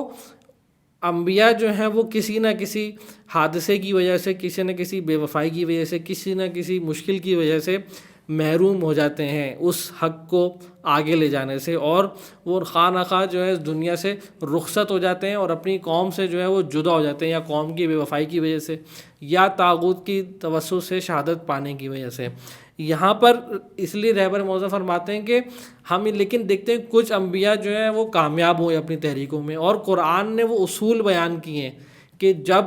انبیاء جو ہیں وہ کسی نہ کسی حادثے کی وجہ سے، کسی نہ کسی بے وفائی کی وجہ سے، کسی نہ کسی مشکل کی وجہ سے محروم ہو جاتے ہیں اس حق کو آگے لے جانے سے، اور وہ خواہ نخواہ جو ہے اس دنیا سے رخصت ہو جاتے ہیں اور اپنی قوم سے جو ہے وہ جدا ہو جاتے ہیں، یا قوم کی بے وفائی کی وجہ سے، یا طاغوت کی توسط سے شہادت پانے کی وجہ سے۔ یہاں پر اس لیے رہبر معظم فرماتے ہیں کہ ہم لیکن دیکھتے ہیں کچھ انبیاء جو ہیں وہ کامیاب ہوئے اپنی تحریکوں میں، اور قرآن نے وہ اصول بیان کیے ہیں کہ جب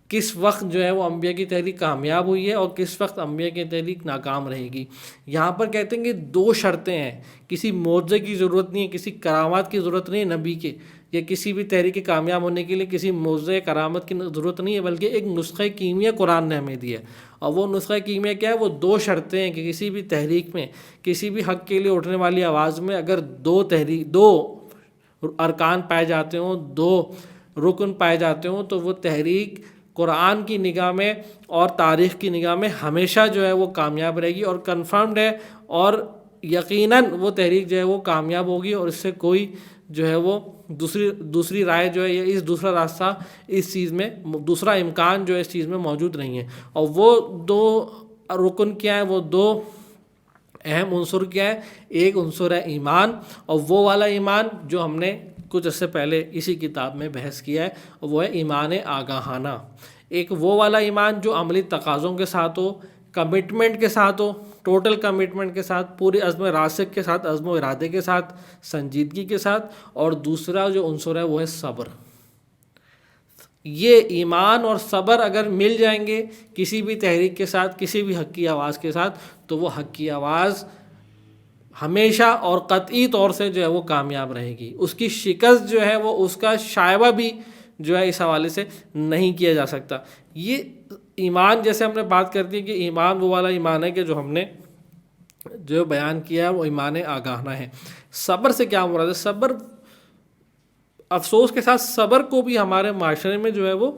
کس وقت جو ہے وہ انبیاء کی تحریک کامیاب ہوئی ہے اور کس وقت انبیاء کی تحریک ناکام رہے گی۔ یہاں پر کہتے ہیں کہ دو شرطیں ہیں، کسی معجزے کی ضرورت نہیں ہے، کسی کرامات کی ضرورت نہیں ہے نبی کے، یا کسی بھی تحریک کامیاب ہونے کے لیے کسی معجزے کرامت کی ضرورت نہیں ہے، بلکہ ایک نسخہ کیمیا قرآن نے ہمیں دیا ہے، اور وہ نسخہ کیمیا کیا ہے؟ وہ دو شرطیں ہیں کہ کسی بھی تحریک میں، کسی بھی حق کے لیے اٹھنے والی آواز میں اگر دو ارکان پائے جاتے ہوں، دو رکن پائے جاتے ہوں، تو وہ تحریک قرآن کی نگاہ میں اور تاریخ کی نگاہ میں ہمیشہ جو ہے وہ کامیاب رہے گی، اور کنفرمڈ ہے، اور یقیناً وہ تحریک جو ہے وہ کامیاب ہوگی، اور اس سے کوئی جو ہے وہ دوسری رائے جو ہے یا اس دوسرا راستہ اس چیز میں، دوسرا امکان جو ہے اس چیز میں موجود نہیں ہے۔ اور وہ دو رکن کیا ہے؟ وہ دو اہم عنصر کیا ہے؟ ایک عنصر ہے ایمان، اور وہ والا ایمان جو ہم نے کچھ عرصے پہلے اسی کتاب میں بحث کیا ہے، وہ ہے ایمان آگاہانہ۔ ایک وہ والا ایمان جو عملی تقاضوں کے ساتھ ہو، کمٹمنٹ کے ساتھ ہو، ٹوٹل کمٹمنٹ کے ساتھ، پورے عزم راسخ کے ساتھ، عزم و ارادے کے ساتھ، سنجیدگی کے ساتھ، اور دوسرا جو عنصر ہے وہ ہے صبر۔ یہ ایمان اور صبر اگر مل جائیں گے کسی بھی تحریک کے ساتھ، کسی بھی حق کی آواز کے ساتھ، تو وہ حق کی آواز ہمیشہ اور قطعی طور سے جو ہے وہ کامیاب رہے گی۔ اس کی شکست جو ہے وہ اس کا شائبہ بھی جو ہے اس حوالے سے نہیں کیا جا سکتا۔ یہ ایمان جیسے ہم نے بات کر دی کہ ایمان وہ والا ایمان ہے کہ جو ہم نے جو بیان کیا ہے وہ ایمان آگاہانہ ہے۔ صبر سے کیا مراد ہے؟ صبر، افسوس کے ساتھ صبر کو بھی ہمارے معاشرے میں جو ہے وہ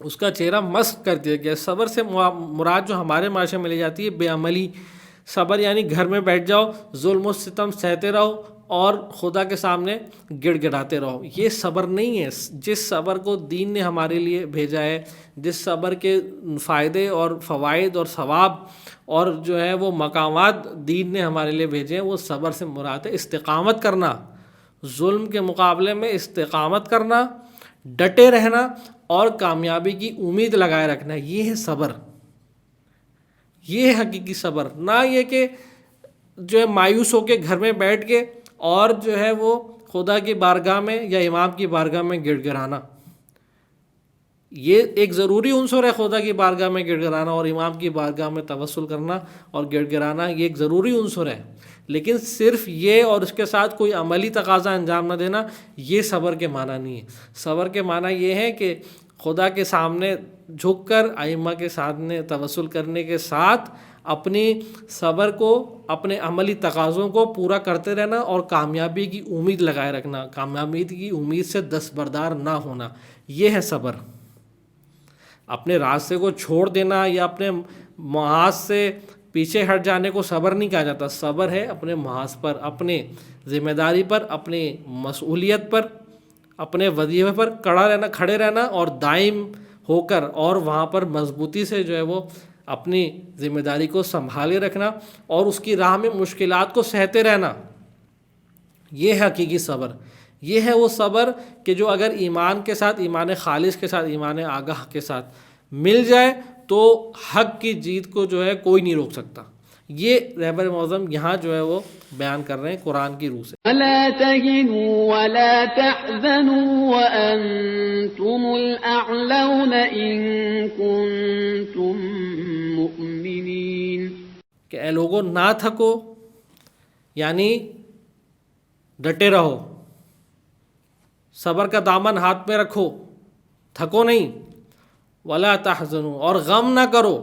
اس کا چہرہ مسخ کر دیا گیا۔ صبر سے مراد جو ہمارے معاشرے میں لی جاتی ہے بے عملی۔ صبر یعنی گھر میں بیٹھ جاؤ، ظلم و ستم سہتے رہو اور خدا کے سامنے گڑ گڑاتے رہو۔ یہ صبر نہیں ہے۔ جس صبر کو دین نے ہمارے لیے بھیجا ہے، جس صبر کے فائدے اور فوائد اور ثواب اور جو ہے وہ مقامات دین نے ہمارے لیے بھیجے ہیں، وہ صبر سے مراد ہے استقامت کرنا، ظلم کے مقابلے میں استقامت کرنا، ڈٹے رہنا اور کامیابی کی امید لگائے رکھنا۔ یہ ہے صبر، یہ ہے حقیقی صبر۔ نہ یہ کہ جو ہے مایوس ہو کے گھر میں بیٹھ کے اور جو ہے وہ خدا کی بارگاہ میں یا امام کی بارگاہ میں گڑ گڑانا۔ یہ ایک ضروری عنصر ہے، خدا کی بارگاہ میں گڑ گڑانا اور امام کی بارگاہ میں توسل کرنا اور گڑ گڑانا، یہ ایک ضروری عنصر ہے، لیکن صرف یہ اور اس کے ساتھ کوئی عملی تقاضا انجام نہ دینا یہ صبر کے معنی نہیں ہے۔ صبر کے معنی یہ ہے کہ خدا کے سامنے جھک کر ائمہ کے سامنے توسل کرنے کے ساتھ اپنی صبر کو، اپنے عملی تقاضوں کو پورا کرتے رہنا اور کامیابی کی امید لگائے رکھنا، کامیابی کی امید سے دستبردار نہ ہونا، یہ ہے صبر۔ اپنے راستے کو چھوڑ دینا یا اپنے محاذ سے پیچھے ہٹ جانے کو صبر نہیں کہا جاتا۔ صبر ہے اپنے محاذ پر، اپنے ذمہ داری پر، اپنی مسئولیت پر، اپنے وظیفے پر کھڑے رہنا اور دائم ہو کر اور وہاں پر مضبوطی سے جو ہے وہ اپنی ذمہ داری کو سنبھالے رکھنا اور اس کی راہ میں مشکلات کو سہتے رہنا، یہ ہے حقیقی صبر۔ یہ ہے وہ صبر کہ جو اگر ایمان کے ساتھ، ایمان خالص کے ساتھ، ایمان آگاہ کے ساتھ مل جائے تو حق کی جیت کو جو ہے کوئی نہیں روک سکتا۔ یہ رہبر معظم یہاں جو ہے وہ بیان کر رہے ہیں قرآن کی روح سے۔ وَلَا تَهِنُوا وَلَا تَحْزَنُوا وَأَنْتُمُ الْأَعْلَوْنَ إِن كُنتُم مُؤْمِنِينَ، کہ اے لوگوں نہ تھکو، یعنی ڈٹے رہو، صبر کا دامن ہاتھ میں رکھو، تھکو نہیں، وَلَا تَحْزَنُوا، اور غم نہ کرو،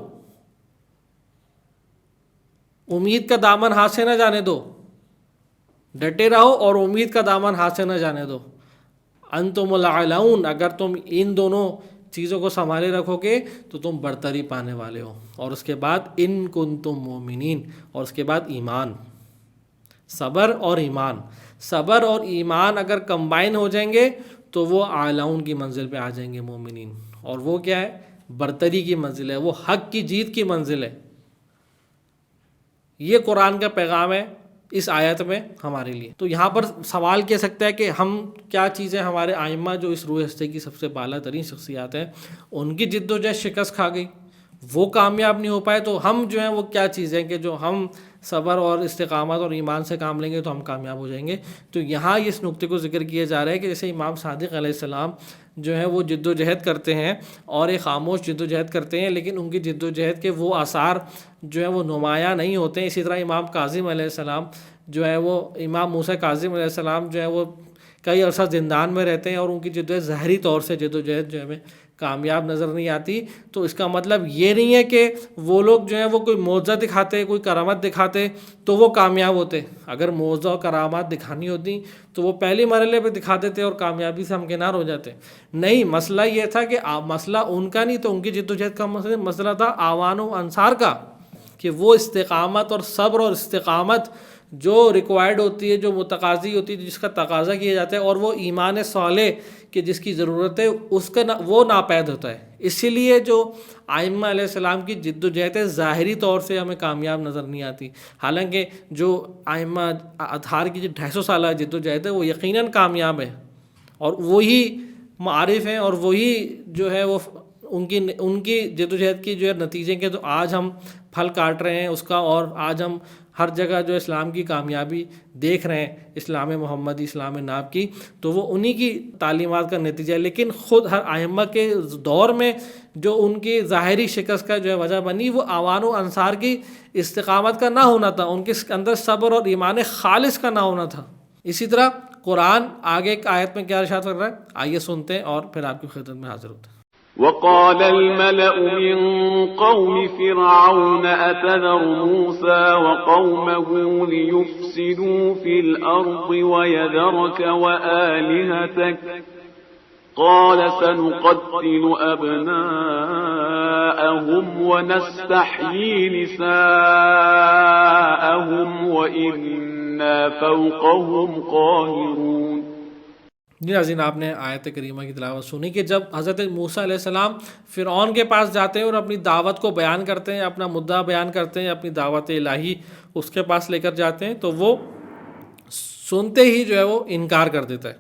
امید کا دامن ہاتھ سے نہ جانے دو، ڈٹے رہو اور امید کا دامن ہاتھ سے نہ جانے دو۔ انتم الاعلون، اگر تم ان دونوں چیزوں کو سنبھالے رکھو گے تو تم برتری پانے والے ہو۔ اور اس کے بعد ان کنتم مومنین، اور اس کے بعد ایمان، صبر اور ایمان۔ صبر اور ایمان اگر کمبائن ہو جائیں گے تو وہ اعلیٰ کی منزل پہ آ جائیں گے مومنین. اور وہ کیا ہے؟ برتری کی منزل ہے، وہ حق کی جیت کی منزل ہے. یہ قرآن کا پیغام ہے اس آیت میں ہمارے لیے. تو یہاں پر سوال کہہ سکتا ہے کہ ہم کیا چیزیں، ہمارے ائمہ جو اس روح ہستی کی سب سے بالا ترین شخصیات ہیں، ان کی جد و جہد شکست کھا گئی، وہ کامیاب نہیں ہو پائے، تو ہم جو ہیں وہ کیا چیزیں کہ جو ہم صبر اور استقامت اور ایمان سے کام لیں گے تو ہم کامیاب ہو جائیں گے. تو یہاں اس نقطے کو ذکر کیا جا رہا ہے کہ جیسے امام صادق علیہ السلام جو ہے وہ جد و جہد کرتے ہیں اور ایک خاموش جد و جہد کرتے ہیں، لیکن ان کی جد و جہد کے وہ آثار جو ہے وہ نمایاں نہیں ہوتے ہیں. اسی طرح امام کاظم علیہ السلام جو ہے وہ، امام موسیٰ کاظم علیہ السلام جو ہے وہ کئی عرصہ زندان میں رہتے ہیں اور ان کی جد و جہد ظاہری طور سے جد و جہد جو ہے ہمیں کامیاب نظر نہیں آتی. تو اس کا مطلب یہ نہیں ہے کہ وہ لوگ جو ہیں وہ کوئی معجزہ دکھاتے، کوئی کرامت دکھاتے تو وہ کامیاب ہوتے. اگر معجزہ اور کرامات دکھانی ہوتی تو وہ پہلی مرحلے پہ دکھا دیتے اور کامیابی سے ہمکنار ہو جاتے. نہیں، مسئلہ یہ تھا کہ مسئلہ ان کا نہیں تو ان کی جد و جہد کا مسئلہ تھا اعوان و انصار کا، کہ وہ استقامت اور صبر اور استقامت جو ریکوائرڈ ہوتی ہے، جو متقاضی ہوتی ہے، جس کا تقاضا کیا جاتا ہے، اور وہ ایمان صالح کہ جس کی ضرورت ہے، اس کا وہ ناپید ہوتا ہے. اسی لیے جو ائمہ علیہ السلام کی جد و جہد ہے ظاہری طور سے ہمیں کامیاب نظر نہیں آتی، حالانکہ جو ائمہ اطہار کی جو 250 سالہ جد و جہد ہے وہ یقیناً کامیاب ہے، اور وہی معارف ہیں اور وہی جو ہے وہ ان کی جد و جہد کی جو ہے نتیجے کے تو آج ہم پھل کاٹ رہے ہیں اس کا، اور آج ہم ہر جگہ جو اسلام کی کامیابی دیکھ رہے ہیں، اسلام محمدی، اسلام ناب کی، تو وہ انہی کی تعلیمات کا نتیجہ ہے. لیکن خود ہر ائمہ کے دور میں جو ان کی ظاہری شکست کا جو ہے وجہ بنی وہ اعوان و انصار کی استقامت کا نہ ہونا تھا، ان کے اندر صبر اور ایمان خالص کا نہ ہونا تھا. اسی طرح قرآن آگے ایک آیت میں کیا ارشاد کر رہا ہے، آئیے سنتے ہیں اور پھر آپ کی خدمت میں حاضر ہوتے ہیں. وقال الملأ من قوم فرعون أتذر موسى وقومه ليفسدوا في الأرض ويذرك وآلهتك قال سنقتل أبناءهم ونستحيي نساءهم وإنا فوقهم قاهرون. جی ناظرین، آپ نے آیت کریمہ کی تلاوت سنی کہ جب حضرت موسیٰ علیہ السلام فرعون کے پاس جاتے ہیں اور اپنی دعوت کو بیان کرتے ہیں، اپنا مدعا بیان کرتے ہیں، اپنی دعوت الہی اس کے پاس لے کر جاتے ہیں، تو وہ سنتے ہی جو ہے وہ انکار کر دیتا ہے،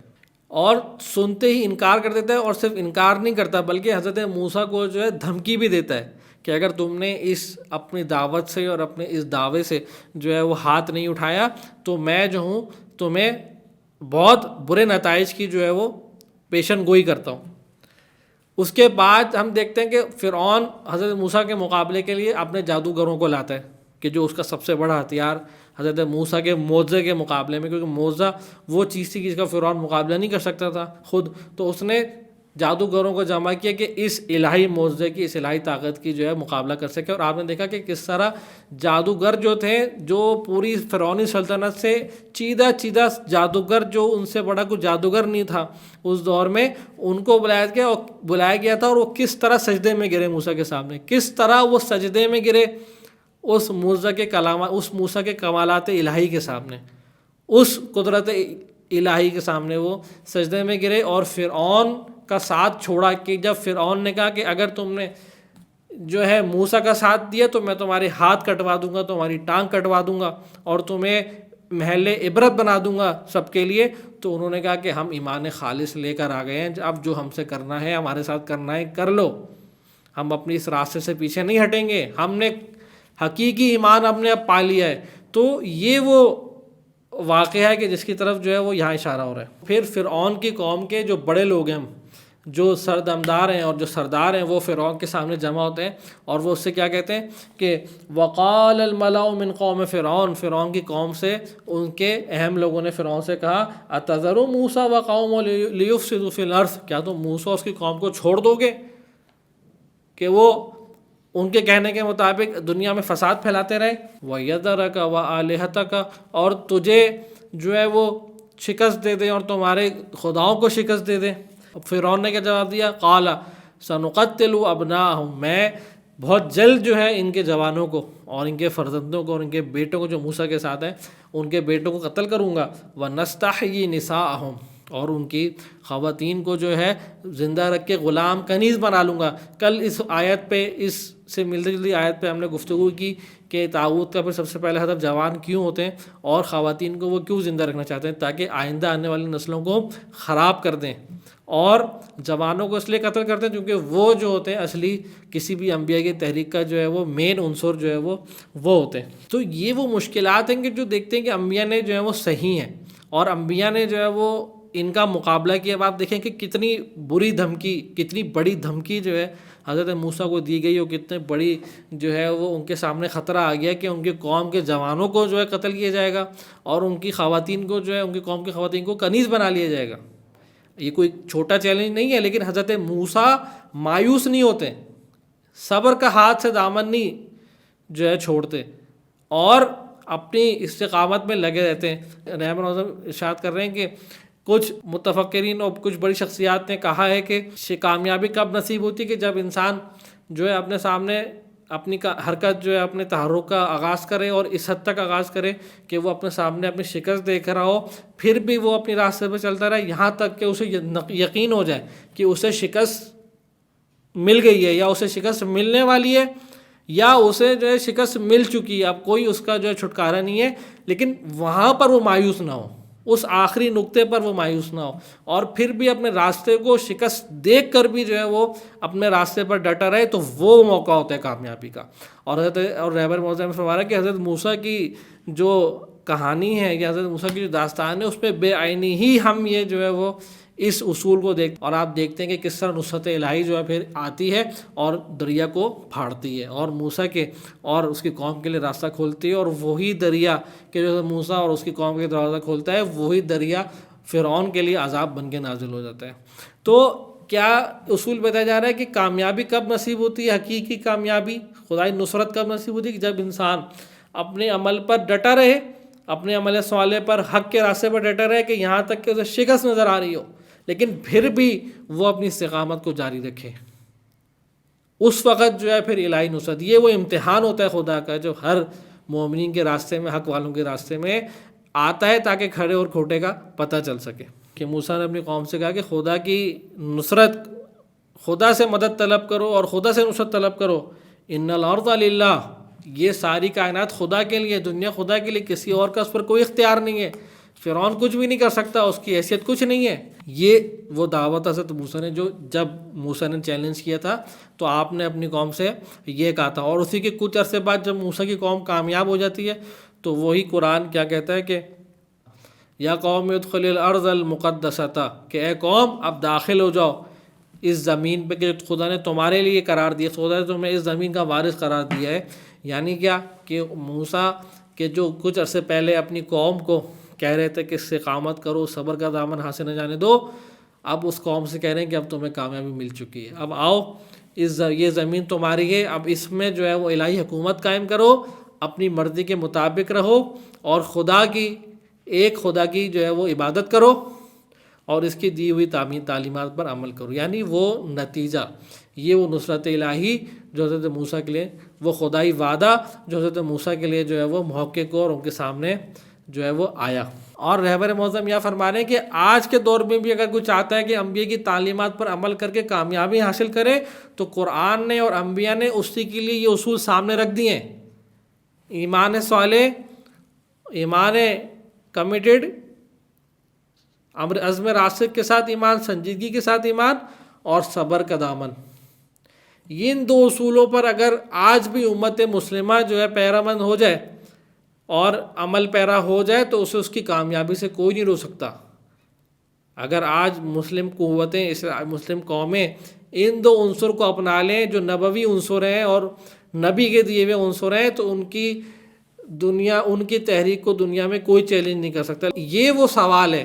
اور سنتے ہی انکار کر دیتا ہے، اور صرف انکار نہیں کرتا بلکہ حضرت موسیٰ کو جو ہے دھمکی بھی دیتا ہے کہ اگر تم نے اس اپنی دعوت سے اور اپنے اس دعوے سے جو ہے وہ ہاتھ نہیں اٹھایا تو میں جو ہوں تمہیں بہت برے نتائج کی جو ہے وہ پیشن گوئی کرتا ہوں. اس کے بعد ہم دیکھتے ہیں کہ فرعون حضرت موسیٰ کے مقابلے کے لیے اپنے جادوگروں کو لاتا ہے، کہ جو اس کا سب سے بڑا ہتھیار حضرت موسیٰ کے معجزے کے مقابلے میں، کیونکہ معجزہ وہ چیز تھی جس کا فرعون مقابلہ نہیں کر سکتا تھا خود، تو اس نے جادوگروں کو جمع کیا کہ اس الہی معجزے کی، اس الہی طاقت کی جو ہے مقابلہ کر سکے. اور آپ نے دیکھا کہ کس طرح جادوگر جو تھے، جو پوری فرعونی سلطنت سے چیدہ جادوگر، جو ان سے بڑا کوئی جادوگر نہیں تھا اس دور میں، ان کو بلایا گیا تھا، اور وہ کس طرح سجدے میں گرے موسیٰ کے سامنے، کس طرح وہ سجدے میں گرے اس موسیٰ کے کمالات الہی کے سامنے، اس قدرت الہی کے سامنے وہ سجدے میں گرے. اور فرعون کا ساتھ چھوڑا کہ جب فرعون نے کہا کہ اگر تم نے جو ہے موسیٰ کا ساتھ دیا تو میں تمہارے ہاتھ کٹوا دوں گا، تمہاری ٹانگ کٹوا دوں گا، اور تمہیں محل عبرت بنا دوں گا سب کے لیے، تو انہوں نے کہا کہ ہم ایمان خالص لے کر آ گئے ہیں، اب جو ہم سے کرنا ہے، ہمارے ساتھ کرنا ہے، کر لو، ہم اپنی اس راستے سے پیچھے نہیں ہٹیں گے، ہم نے حقیقی ایمان ہم نے اب پا لیا ہے. تو یہ وہ واقعہ ہے کہ جس کی طرف جو ہے وہ یہاں اشارہ ہو رہا ہے. پھر فرعون کی قوم کے جو بڑے لوگ ہیں، جو سردمدار ہیں اور جو سردار ہیں، وہ فرعون کے سامنے جمع ہوتے ہیں، اور وہ اس سے کیا کہتے ہیں کہ وقال الملأ من قوم فرعون کی قوم سے ان کے اہم لوگوں نے فرعون سے کہا اتذر موسیٰ وقومہ لیفسدوا فی الارض، کیا تم موسیٰ اور اس کی قوم کو چھوڑ دو گے کہ وہ ان کے کہنے کے مطابق دنیا میں فساد پھیلاتے رہے، وَيَذَرَكَ وَآلِهَتَكَ، اور تجھے جو ہے وہ شکست دے دیں اور تمہارے خداؤں کو شکست دے دیں. فرعون نے کیا جواب دیا، قال سنقتل ابناءہم، میں بہت جلد جو ہے ان کے جوانوں کو اور ان کے فرزندوں کو اور ان کے بیٹوں کو جو موسیٰ کے ساتھ ہیں ان کے بیٹوں کو قتل کروں گا، وَنَسْتَحْيِي نِسَاءَهُمْ، اور ان کی خواتین کو جو ہے زندہ رکھ کے غلام کنیز بنا لوں گا. کل اس آیت پہ، اس سے ملتی جلتی آیت پہ ہم نے گفتگو کی کہ طاغوت کا پھر سب سے پہلے ہدف جوان کیوں ہوتے ہیں اور خواتین کو وہ کیوں زندہ رکھنا چاہتے ہیں، تاکہ آئندہ آنے والی نسلوں کو خراب کر دیں. اور جوانوں کو اس لیے قتل کرتے ہیں کیونکہ وہ جو ہوتے ہیں اصلی کسی بھی انبیاء کی تحریک کا جو ہے وہ مین عنصر جو ہے وہ ہوتے ہیں. تو یہ وہ مشکلات ہیں کہ جو دیکھتے ہیں کہ انبیاء نے جو ہے وہ صحیح ہیں، اور انبیاء نے جو ہے وہ ان کا مقابلہ کیا. اب آپ دیکھیں کہ کتنی بری دھمکی، کتنی بڑی دھمکی جو ہے حضرت موسیٰ کو دی گئی، اور کتنے بڑی جو ہے وہ ان کے سامنے خطرہ آ گیا کہ ان کے قوم کے جوانوں کو جو ہے قتل کیا جائے گا، اور ان کی خواتین کو جو ہے ان کی قوم کی خواتین کو کنیز بنا لیا جائے گا. یہ کوئی چھوٹا چیلنج نہیں ہے، لیکن حضرت موسیٰ مایوس نہیں ہوتے، صبر کا ہاتھ سے دامن نہیں جو ہے چھوڑتے، اور اپنی استقامت میں لگے رہتے ہیں. رحمہ اللہ ارشاد کر رہے ہیں کہ کچھ متفکرین اور کچھ بڑی شخصیات نے کہا ہے کہ کامیابی کب نصیب ہوتی ہے کہ جب انسان جو ہے اپنے سامنے اپنی حرکت جو ہے اپنے تحرک کا آغاز کرے، اور اس حد تک آغاز کرے کہ وہ اپنے سامنے اپنی شکست دیکھ رہا ہو، پھر بھی وہ اپنی راستے پہ چلتا رہے یہاں تک کہ اسے یقین ہو جائے کہ اسے شکست مل گئی ہے، یا اسے شکست ملنے والی ہے، یا اسے جو ہے شکست مل چکی ہے، اب کوئی اس کا جو ہے چھٹکارا نہیں ہے. لیکن وہاں پر وہ مایوس نہ ہو، اس آخری نقطے پر وہ مایوس نہ ہو، اور پھر بھی اپنے راستے کو شکست دیکھ کر بھی جو ہے وہ اپنے راستے پر ڈٹا رہے، تو وہ موقع ہوتا ہے کامیابی کا. اور رہبر موضوع میں فرمایا کہ حضرت موسیٰ کی جو کہانی ہے یا حضرت موسیٰ کی جو داستان ہے اس پہ بے عینی ہی ہم یہ جو ہے وہ اس اصول کو دیکھ، اور آپ دیکھتے ہیں کہ کس طرح نصرت الہی جو ہے پھر آتی ہے اور دریا کو پھاڑتی ہے، اور موسیٰ کے اور اس کی قوم کے لیے راستہ کھولتی ہے. اور وہی دریا کہ جو موسیٰ اور اس کی قوم کے دروازہ کھولتا ہے، وہی دریا فرعون کے لیے عذاب بن کے نازل ہو جاتا ہے. تو کیا اصول بتایا جا رہا ہے کہ کامیابی کب نصیب ہوتی ہے، حقیقی کامیابی خدائی نصرت کب نصیب ہوتی ہے، کہ جب انسان اپنے عمل پر ڈٹا رہے، اپنے عمل صالح پر، حق کے راستے پر ڈٹا رہے، کہ یہاں تک کہ اسے شکست نظر آ رہی ہو لیکن پھر بھی وہ اپنی استقامت کو جاری رکھے. اس وقت جو ہے پھر الہی نصرت، یہ وہ امتحان ہوتا ہے خدا کا جو ہر مومنین کے راستے میں، حق والوں کے راستے میں آتا ہے، تاکہ کھڑے اور کھوٹے کا پتہ چل سکے. کہ موسیٰ نے اپنی قوم سے کہا کہ خدا کی نصرت، خدا سے مدد طلب کرو اور خدا سے نصرت طلب کرو. ان الارض للہ، یہ ساری کائنات خدا کے لیے، دنیا خدا کے لیے، کسی اور کا اس پر کوئی اختیار نہیں ہے. فرعون کچھ بھی نہیں کر سکتا، اس کی حیثیت کچھ نہیں ہے. یہ وہ دعوت حضرت موسیٰ نے، جو جب موسیٰ نے چیلنج کیا تھا تو آپ نے اپنی قوم سے یہ کہا تھا. اور اسی کے کچھ عرصے بعد جب موسیٰ کی قوم کامیاب ہو جاتی ہے تو وہی قرآن کیا کہتا ہے کہ یا قوم ادخلوا الارض المقدسۃ، کہ اے قوم اب داخل ہو جاؤ اس زمین پہ کہ خدا نے تمہارے لیے قرار دیا، خدا نے تمہیں اس زمین کا وارث قرار دیا ہے. یعنی کیا کہ موسیٰ کے جو کچھ عرصے پہلے اپنی قوم کو کہہ رہے تھے کہ استقامت کرو، صبر کا دامن حاصل نہ جانے دو، اب اس قوم سے کہہ رہے ہیں کہ اب تمہیں کامیابی مل چکی ہے، اب آؤ یہ زمین تمہاری ہے، اب اس میں جو ہے وہ الہی حکومت قائم کرو، اپنی مرضی کے مطابق رہو، اور ایک خدا کی جو ہے وہ عبادت کرو، اور اس کی دی ہوئی تعلیمات پر عمل کرو. یعنی وہ نتیجہ، یہ وہ نصرت الہی جو حضرت موسیٰ کے لیے، وہ خدائی وعدہ جو حضرت موسیٰ کے لیے جو ہے وہ محقق اور ان کے سامنے جو ہے وہ آیا. اور رہبر معظم یہ فرما رہے ہیں کہ آج کے دور میں بھی اگر کوئی چاہتا ہے کہ انبیاء کی تعلیمات پر عمل کر کے کامیابی حاصل کرے تو قرآن نے اور انبیاء نے اسی کے لیے یہ اصول سامنے رکھ دیے ہیں. ایمان صالح، ایمان کمیٹڈ، عزم راسخ کے ساتھ ایمان، سنجیدگی کے ساتھ ایمان، اور صبر کا دامن. ان دو اصولوں پر اگر آج بھی امت مسلمہ جو ہے پیرامند ہو جائے اور عمل پیرا ہو جائے تو اسے اس کی کامیابی سے کوئی نہیں روک سکتا. اگر آج مسلم قوتیں، مسلم قومیں ان دو عنصر کو اپنا لیں جو نبوی عنصر ہیں اور نبی کے دیے ہوئے عنصر ہیں، تو ان کی تحریک کو دنیا میں کوئی چیلنج نہیں کر سکتا. یہ وہ سوال ہے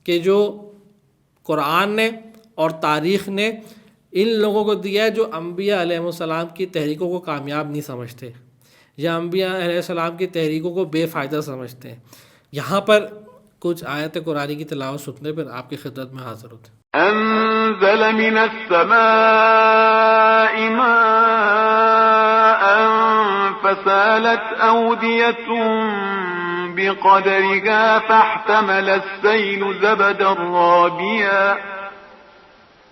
کہ جو قرآن نے اور تاریخ نے ان لوگوں کو دیا ہے جو انبیاء علیہ السلام کی تحریکوں کو کامیاب نہیں سمجھتے، یا انبیاء علیہ السلام کی تحریکوں کو بے فائدہ سمجھتے ہیں. یہاں پر کچھ آیت قرآنی کی تلاوت سننے پر آپ کی خدمت میں حاضر ہوتے ہیں. انزل من السماء ماء فسالت أودية بقدرها فاحتمل السيل زبدا رابيا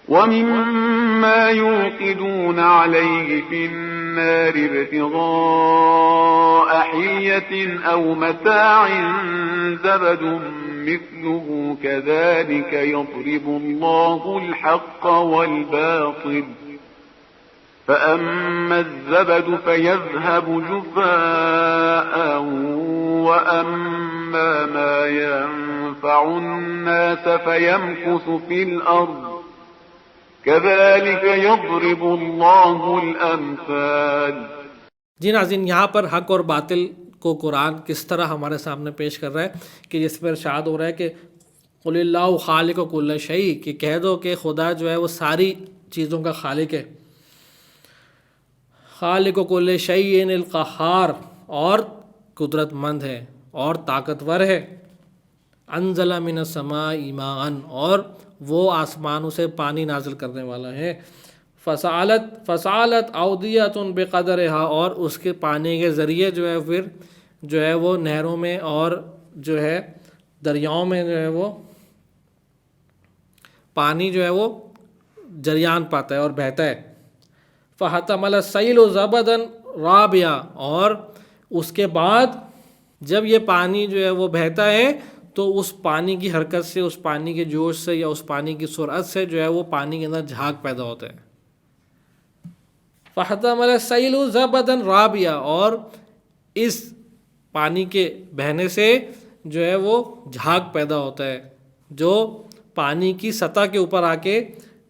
ومما يوقدون عليه في النار ابتغاء حلية أو متاع زبد مثله كذلك يضرب الله الحق والباطل فأما الزبد فيذهب جفاء وأما ما ينفع الناس فيمكث في الأرض كذلك يضرب الله الأمثال. جی ناظرین، یہاں پر حق اور باطل کو قرآن کس طرح ہمارے سامنے پیش کر رہا ہے کہ جس پر ارشاد ہو رہا ہے کہ قل اللہ خالق کل شیء، کہ کہہ دو کہ خدا جو ہے وہ ساری چیزوں کا خالق ہے. خالق کل شیء القہار، اور قدرت مند ہے اور طاقتور ہے. انزل من السماء ماء، اور وہ آسمانوں سے پانی نازل کرنے والا ہے. فسالت اودیۃ بقدرها، اور اس کے پانی کے ذریعے جو ہے پھر جو ہے وہ نہروں میں اور جو ہے دریاؤں میں جو ہے وہ پانی جو ہے وہ جریان پاتا ہے اور بہتا ہے. فاحتمل السیل زبدا رابیا، اور اس کے بعد جب یہ پانی جو ہے وہ بہتا ہے تو اس پانی کی حرکت سے، اس پانی کے جوش سے یا اس پانی کی سرعت سے جو ہے وہ پانی کے اندر جھاگ پیدا ہوتا ہے. فاحتمل السیل زبدا رابیا، اور اس پانی کے بہنے سے جو ہے وہ جھاگ پیدا ہوتا ہے جو پانی کی سطح کے اوپر آ کے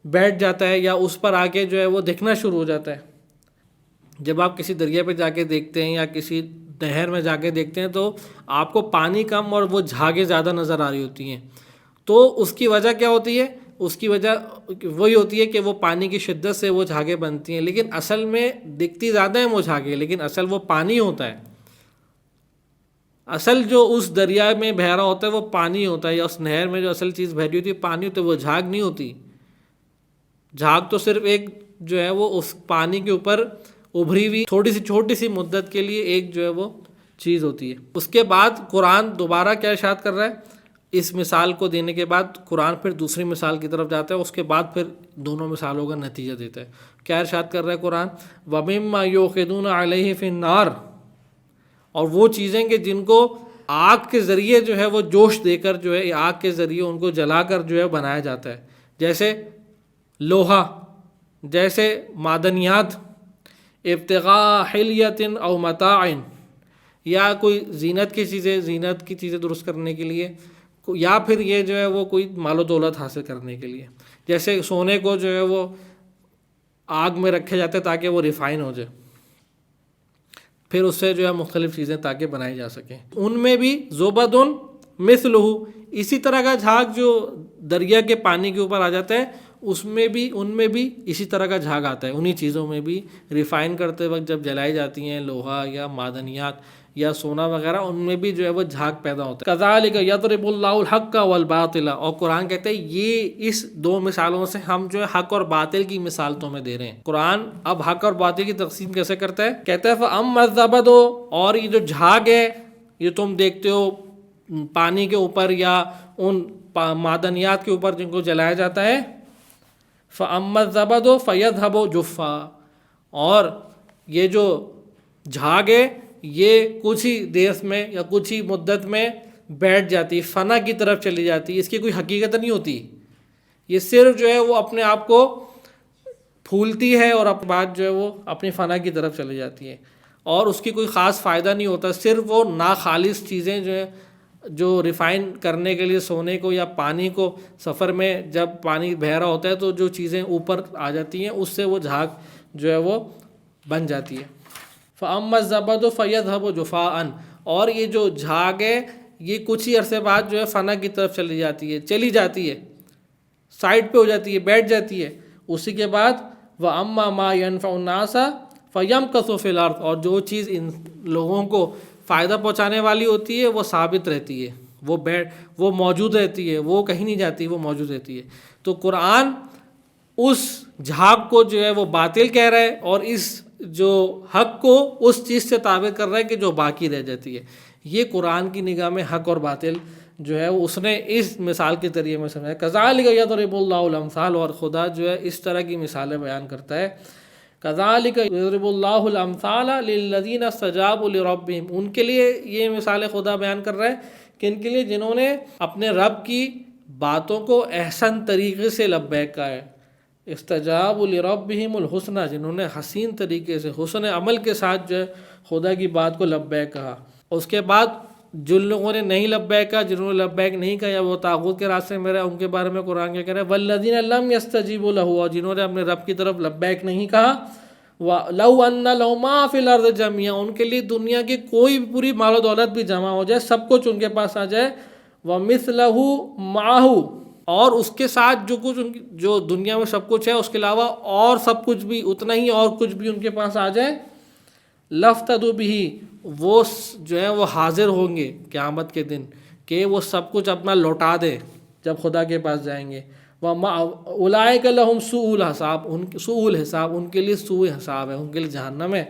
بیٹھ جاتا ہے یا اس پر آ کے جو ہے وہ دکھنا شروع ہو جاتا ہے. جب آپ کسی دریا پہ جا کے دیکھتے ہیں یا کسی نہر میں جا کے دیکھتے ہیں تو آپ کو پانی کم اور وہ جھاگیں زیادہ نظر آ رہی ہوتی ہیں. تو اس کی وجہ کیا ہوتی ہے؟ اس کی وجہ وہی ہوتی ہے کہ وہ پانی کی شدت سے وہ جھاگیں بنتی ہیں، لیکن اصل میں دکھتی زیادہ ہیں وہ جھاگیں، لیکن اصل وہ پانی ہوتا ہے. اصل جو اس دریا میں بہہ رہا ہوتا ہے وہ پانی ہوتا ہے، یا اس نہر میں جو اصل چیز بہہ رہی ہوتی ہے پانی ہوتا ہے، وہ جھاگ نہیں ہوتی. جھاگ تو صرف ایک جو ہے وہ اس پانی کے اوپر ابھری ہوئی چھوٹی سی مدت کے لیے ایک جو ہے وہ چیز ہوتی ہے. اس کے بعد قرآن دوبارہ کیا ارشاد کر رہا ہے؟ اس مثال کو دینے کے بعد قرآن پھر دوسری مثال کی طرف جاتا ہے، اس کے بعد پھر دونوں مثالوں کا نتیجہ دیتا ہے. کیا ارشاد کر رہا ہے قرآن؟ وَمِمَّا يُوقِدُونَ عَلَيْهِ فِي النَّارِ، اور وہ چیزیں کہ جن کو آگ کے ذریعے جو ہے وہ جوش دے کر جو ہے آگ کے ذریعے ان کو جلا کر جو ہے بنایا جاتا ہے، جیسے لوہا، جیسے معدنیات، ابتغاء حلیۃ او متاع، یا کوئی زینت کی چیزیں درست کرنے کے لیے، یا پھر یہ جو ہے وہ کوئی مال و دولت حاصل کرنے کے لیے. جیسے سونے کو جو ہے وہ آگ میں رکھے جاتے تاکہ وہ ریفائن ہو جائے، پھر اس سے جو ہے مختلف چیزیں تاکہ بنائی جا سکیں. ان میں بھی زبد مثلہ، اسی طرح کا جھاگ جو دریا کے پانی کے اوپر آ جاتا ہے ان میں بھی اسی طرح کا جھاگ آتا ہے. انہی چیزوں میں بھی ریفائن کرتے وقت جب جلائی جاتی ہیں لوہا یا معدنیات یا سونا وغیرہ، ان میں بھی جو ہے وہ جھاگ پیدا ہوتا ہے. کذالک یضرب اللہ الحق والباطل، اور قرآن کہتے ہیں یہ اس دو مثالوں سے ہم جو ہے حق اور باطل کی مثال تمہیں دے رہے ہیں. قرآن اب حق اور باطل کی تقسیم کیسے کرتا ہے؟ کہتا ہے فَأَمَّا الزَّبَدُ، اور یہ جو جھاگ ہے یہ تم دیکھتے ہو پانی کے اوپر یا ان معدنیات کے اوپر جن کو جلایا جاتا ہے، فَأَمَّا الزَّبَدُ فَيَذْهَبُ جُفًّا، اور یہ جو جھاگ ہے یہ کچھ ہی دیر میں یا کچھ ہی مدت میں بیٹھ جاتی، فنا کی طرف چلی جاتی. اس کی کوئی حقیقت نہیں ہوتی، یہ صرف جو ہے وہ اپنے آپ کو پھولتی ہے اور بعد جو ہے وہ اپنی فنا کی طرف چلی جاتی ہے، اور اس کی کوئی خاص فائدہ نہیں ہوتا. صرف وہ ناخالص چیزیں جو ہے جو ریفائن کرنے کے لیے سونے کو یا پانی کو سفر میں جب پانی بہہ رہا ہوتا ہے تو جو چیزیں اوپر آ جاتی ہیں اس سے وہ جھاگ جو ہے وہ بن جاتی ہے. فَأَمَّا الزَّبَدُ فَيَذْهَبُ جُفَاءً، اور یہ جو جھاگ ہے یہ کچھ ہی عرصے بعد جو ہے فنا کی طرف چلی جاتی ہے، سائڈ پہ ہو جاتی ہے، بیٹھ جاتی ہے. اسی کے بعد وَأَمَّا مَا يَنْفَعُ النَّاسَ فَيَمْكَثُ فِي الْأَرْضِ، اور جو چیز ان لوگوں کو فائدہ پہنچانے والی ہوتی ہے وہ ثابت رہتی ہے، وہ موجود رہتی ہے، وہ کہیں نہیں جاتی، وہ موجود رہتی ہے. تو قرآن اس جھاگ کو جو ہے وہ باطل کہہ رہا ہے اور اس جو حق کو اس چیز سے تعبیر کر رہا ہے کہ جو باقی رہ جاتی ہے. یہ قرآن کی نگاہ میں حق اور باطل جو ہے وہ اس نے اس مثال کے ذریعے میں سمجھا. کذالک یضرب اللہ الامثال، اور خدا جو ہے اس طرح کی مثالیں بیان کرتا ہے. کذالک یضرب اللہ الامثال للذین استجابوا لربہم، ان کے لیے یہ مثال خدا بیان کر رہا ہے کہ ان کے لیے جنہوں نے اپنے رب کی باتوں کو احسن طریقے سے لبیک کہا ہے. استجابوا لربہم الحسنى، جنہوں نے حسین طریقے سے حسن عمل کے ساتھ جو ہے خدا کی بات کو لبیک کہا. اس کے بعد جن لوگوں نے نہیں لبیک کہا، جنہوں نے لبیک نہیں کہا یا وہ طاغوت کے راستے میں رہے، ان کے بارے میں قرآن کیا کہہ رہا ہے والذین لم یستجیبوا لہ، اور جنہوں نے اپنے رب کی طرف لبیک نہیں کہا. لو ان لہم ما فی الارض جميعا، ان کے لیے دنیا کی کوئی بھی پوری مال و دولت بھی جمع ہو جائے، سب کچھ ان کے پاس آ جائے. ومثلہ معہ، اور اس کے ساتھ جو کچھ جو دنیا میں سب کچھ ہے اس کے علاوہ اور سب کچھ بھی اتنا ہی اور کچھ بھی ان کے پاس آ جائے. لفتدوا بہ، وہ جو ہے وہ حاضر ہوں گے قیامت کے دن کہ وہ سب کچھ اپنا لوٹا دے جب خدا کے پاس جائیں گے. اولئک لہم سوء الحساب، ان کے لیے سوء حساب ہے، ان کے لیے جہنم ہے.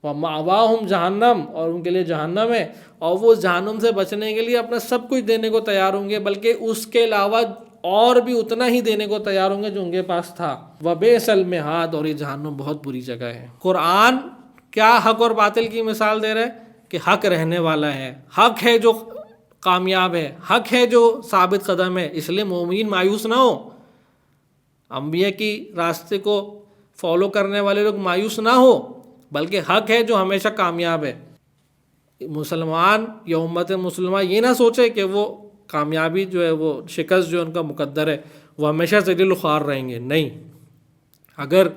ومأواہم جہنم، اور ان کے لیے جہنم ہے، اور وہ جہنم سے بچنے کے لیے اپنا سب کچھ دینے کو تیار ہوں گے، بلکہ اس کے علاوہ اور بھی اتنا ہی دینے کو تیار ہوں گے جو ان کے پاس تھا. وبئس المہاد، اور یہ جہنم بہت بری جگہ ہے. قرآن کیا حق اور باطل کی مثال دے رہا ہے کہ حق رہنے والا ہے، حق ہے جو کامیاب ہے، حق ہے جو ثابت قدم ہے. اس لیے مومنین مایوس نہ ہو، انبیاء کی راستے کو فالو کرنے والے لوگ مایوس نہ ہو، بلکہ حق ہے جو ہمیشہ کامیاب ہے. مسلمان یا امت مسلمہ یہ نہ سوچے کہ وہ کامیابی جو ہے وہ شکست جو ان کا مقدر ہے وہ ہمیشہ ذلیل و خوار رہیں گے. نہیں، اگر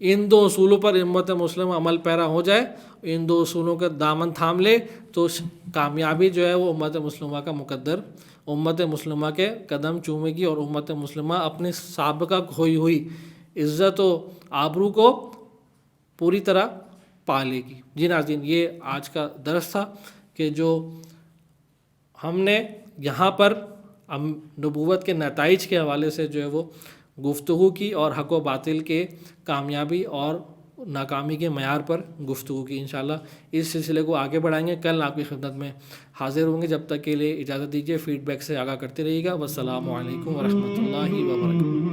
ان دو اصولوں پر امت مسلمہ عمل پیرا ہو جائے، ان دو اصولوں کا دامن تھام لے، تو کامیابی جو ہے وہ امت مسلمہ کا مقدر، امت مسلمہ کے قدم چومے گی، اور امت مسلمہ اپنی سابقہ کھوئی ہوئی عزت و آبرو کو پوری طرح پالے گی. جی ناظرین، یہ آج کا درس تھا کہ جو ہم نے یہاں پر نبوت کے نتائج کے حوالے سے جو ہے وہ گفتگو کی، اور حق و باطل کے کامیابی اور ناکامی کے معیار پر گفتگو کی. انشاءاللہ اس سلسلے کو آگے بڑھائیں گے. کل آپ کی خدمت میں حاضر ہوں گے. جب تک کے لیے اجازت دیجیے، فیڈ بیک سے آگاہ کرتے رہیے گا. والسلام علیکم ورحمۃ اللہ وبرکاتہ.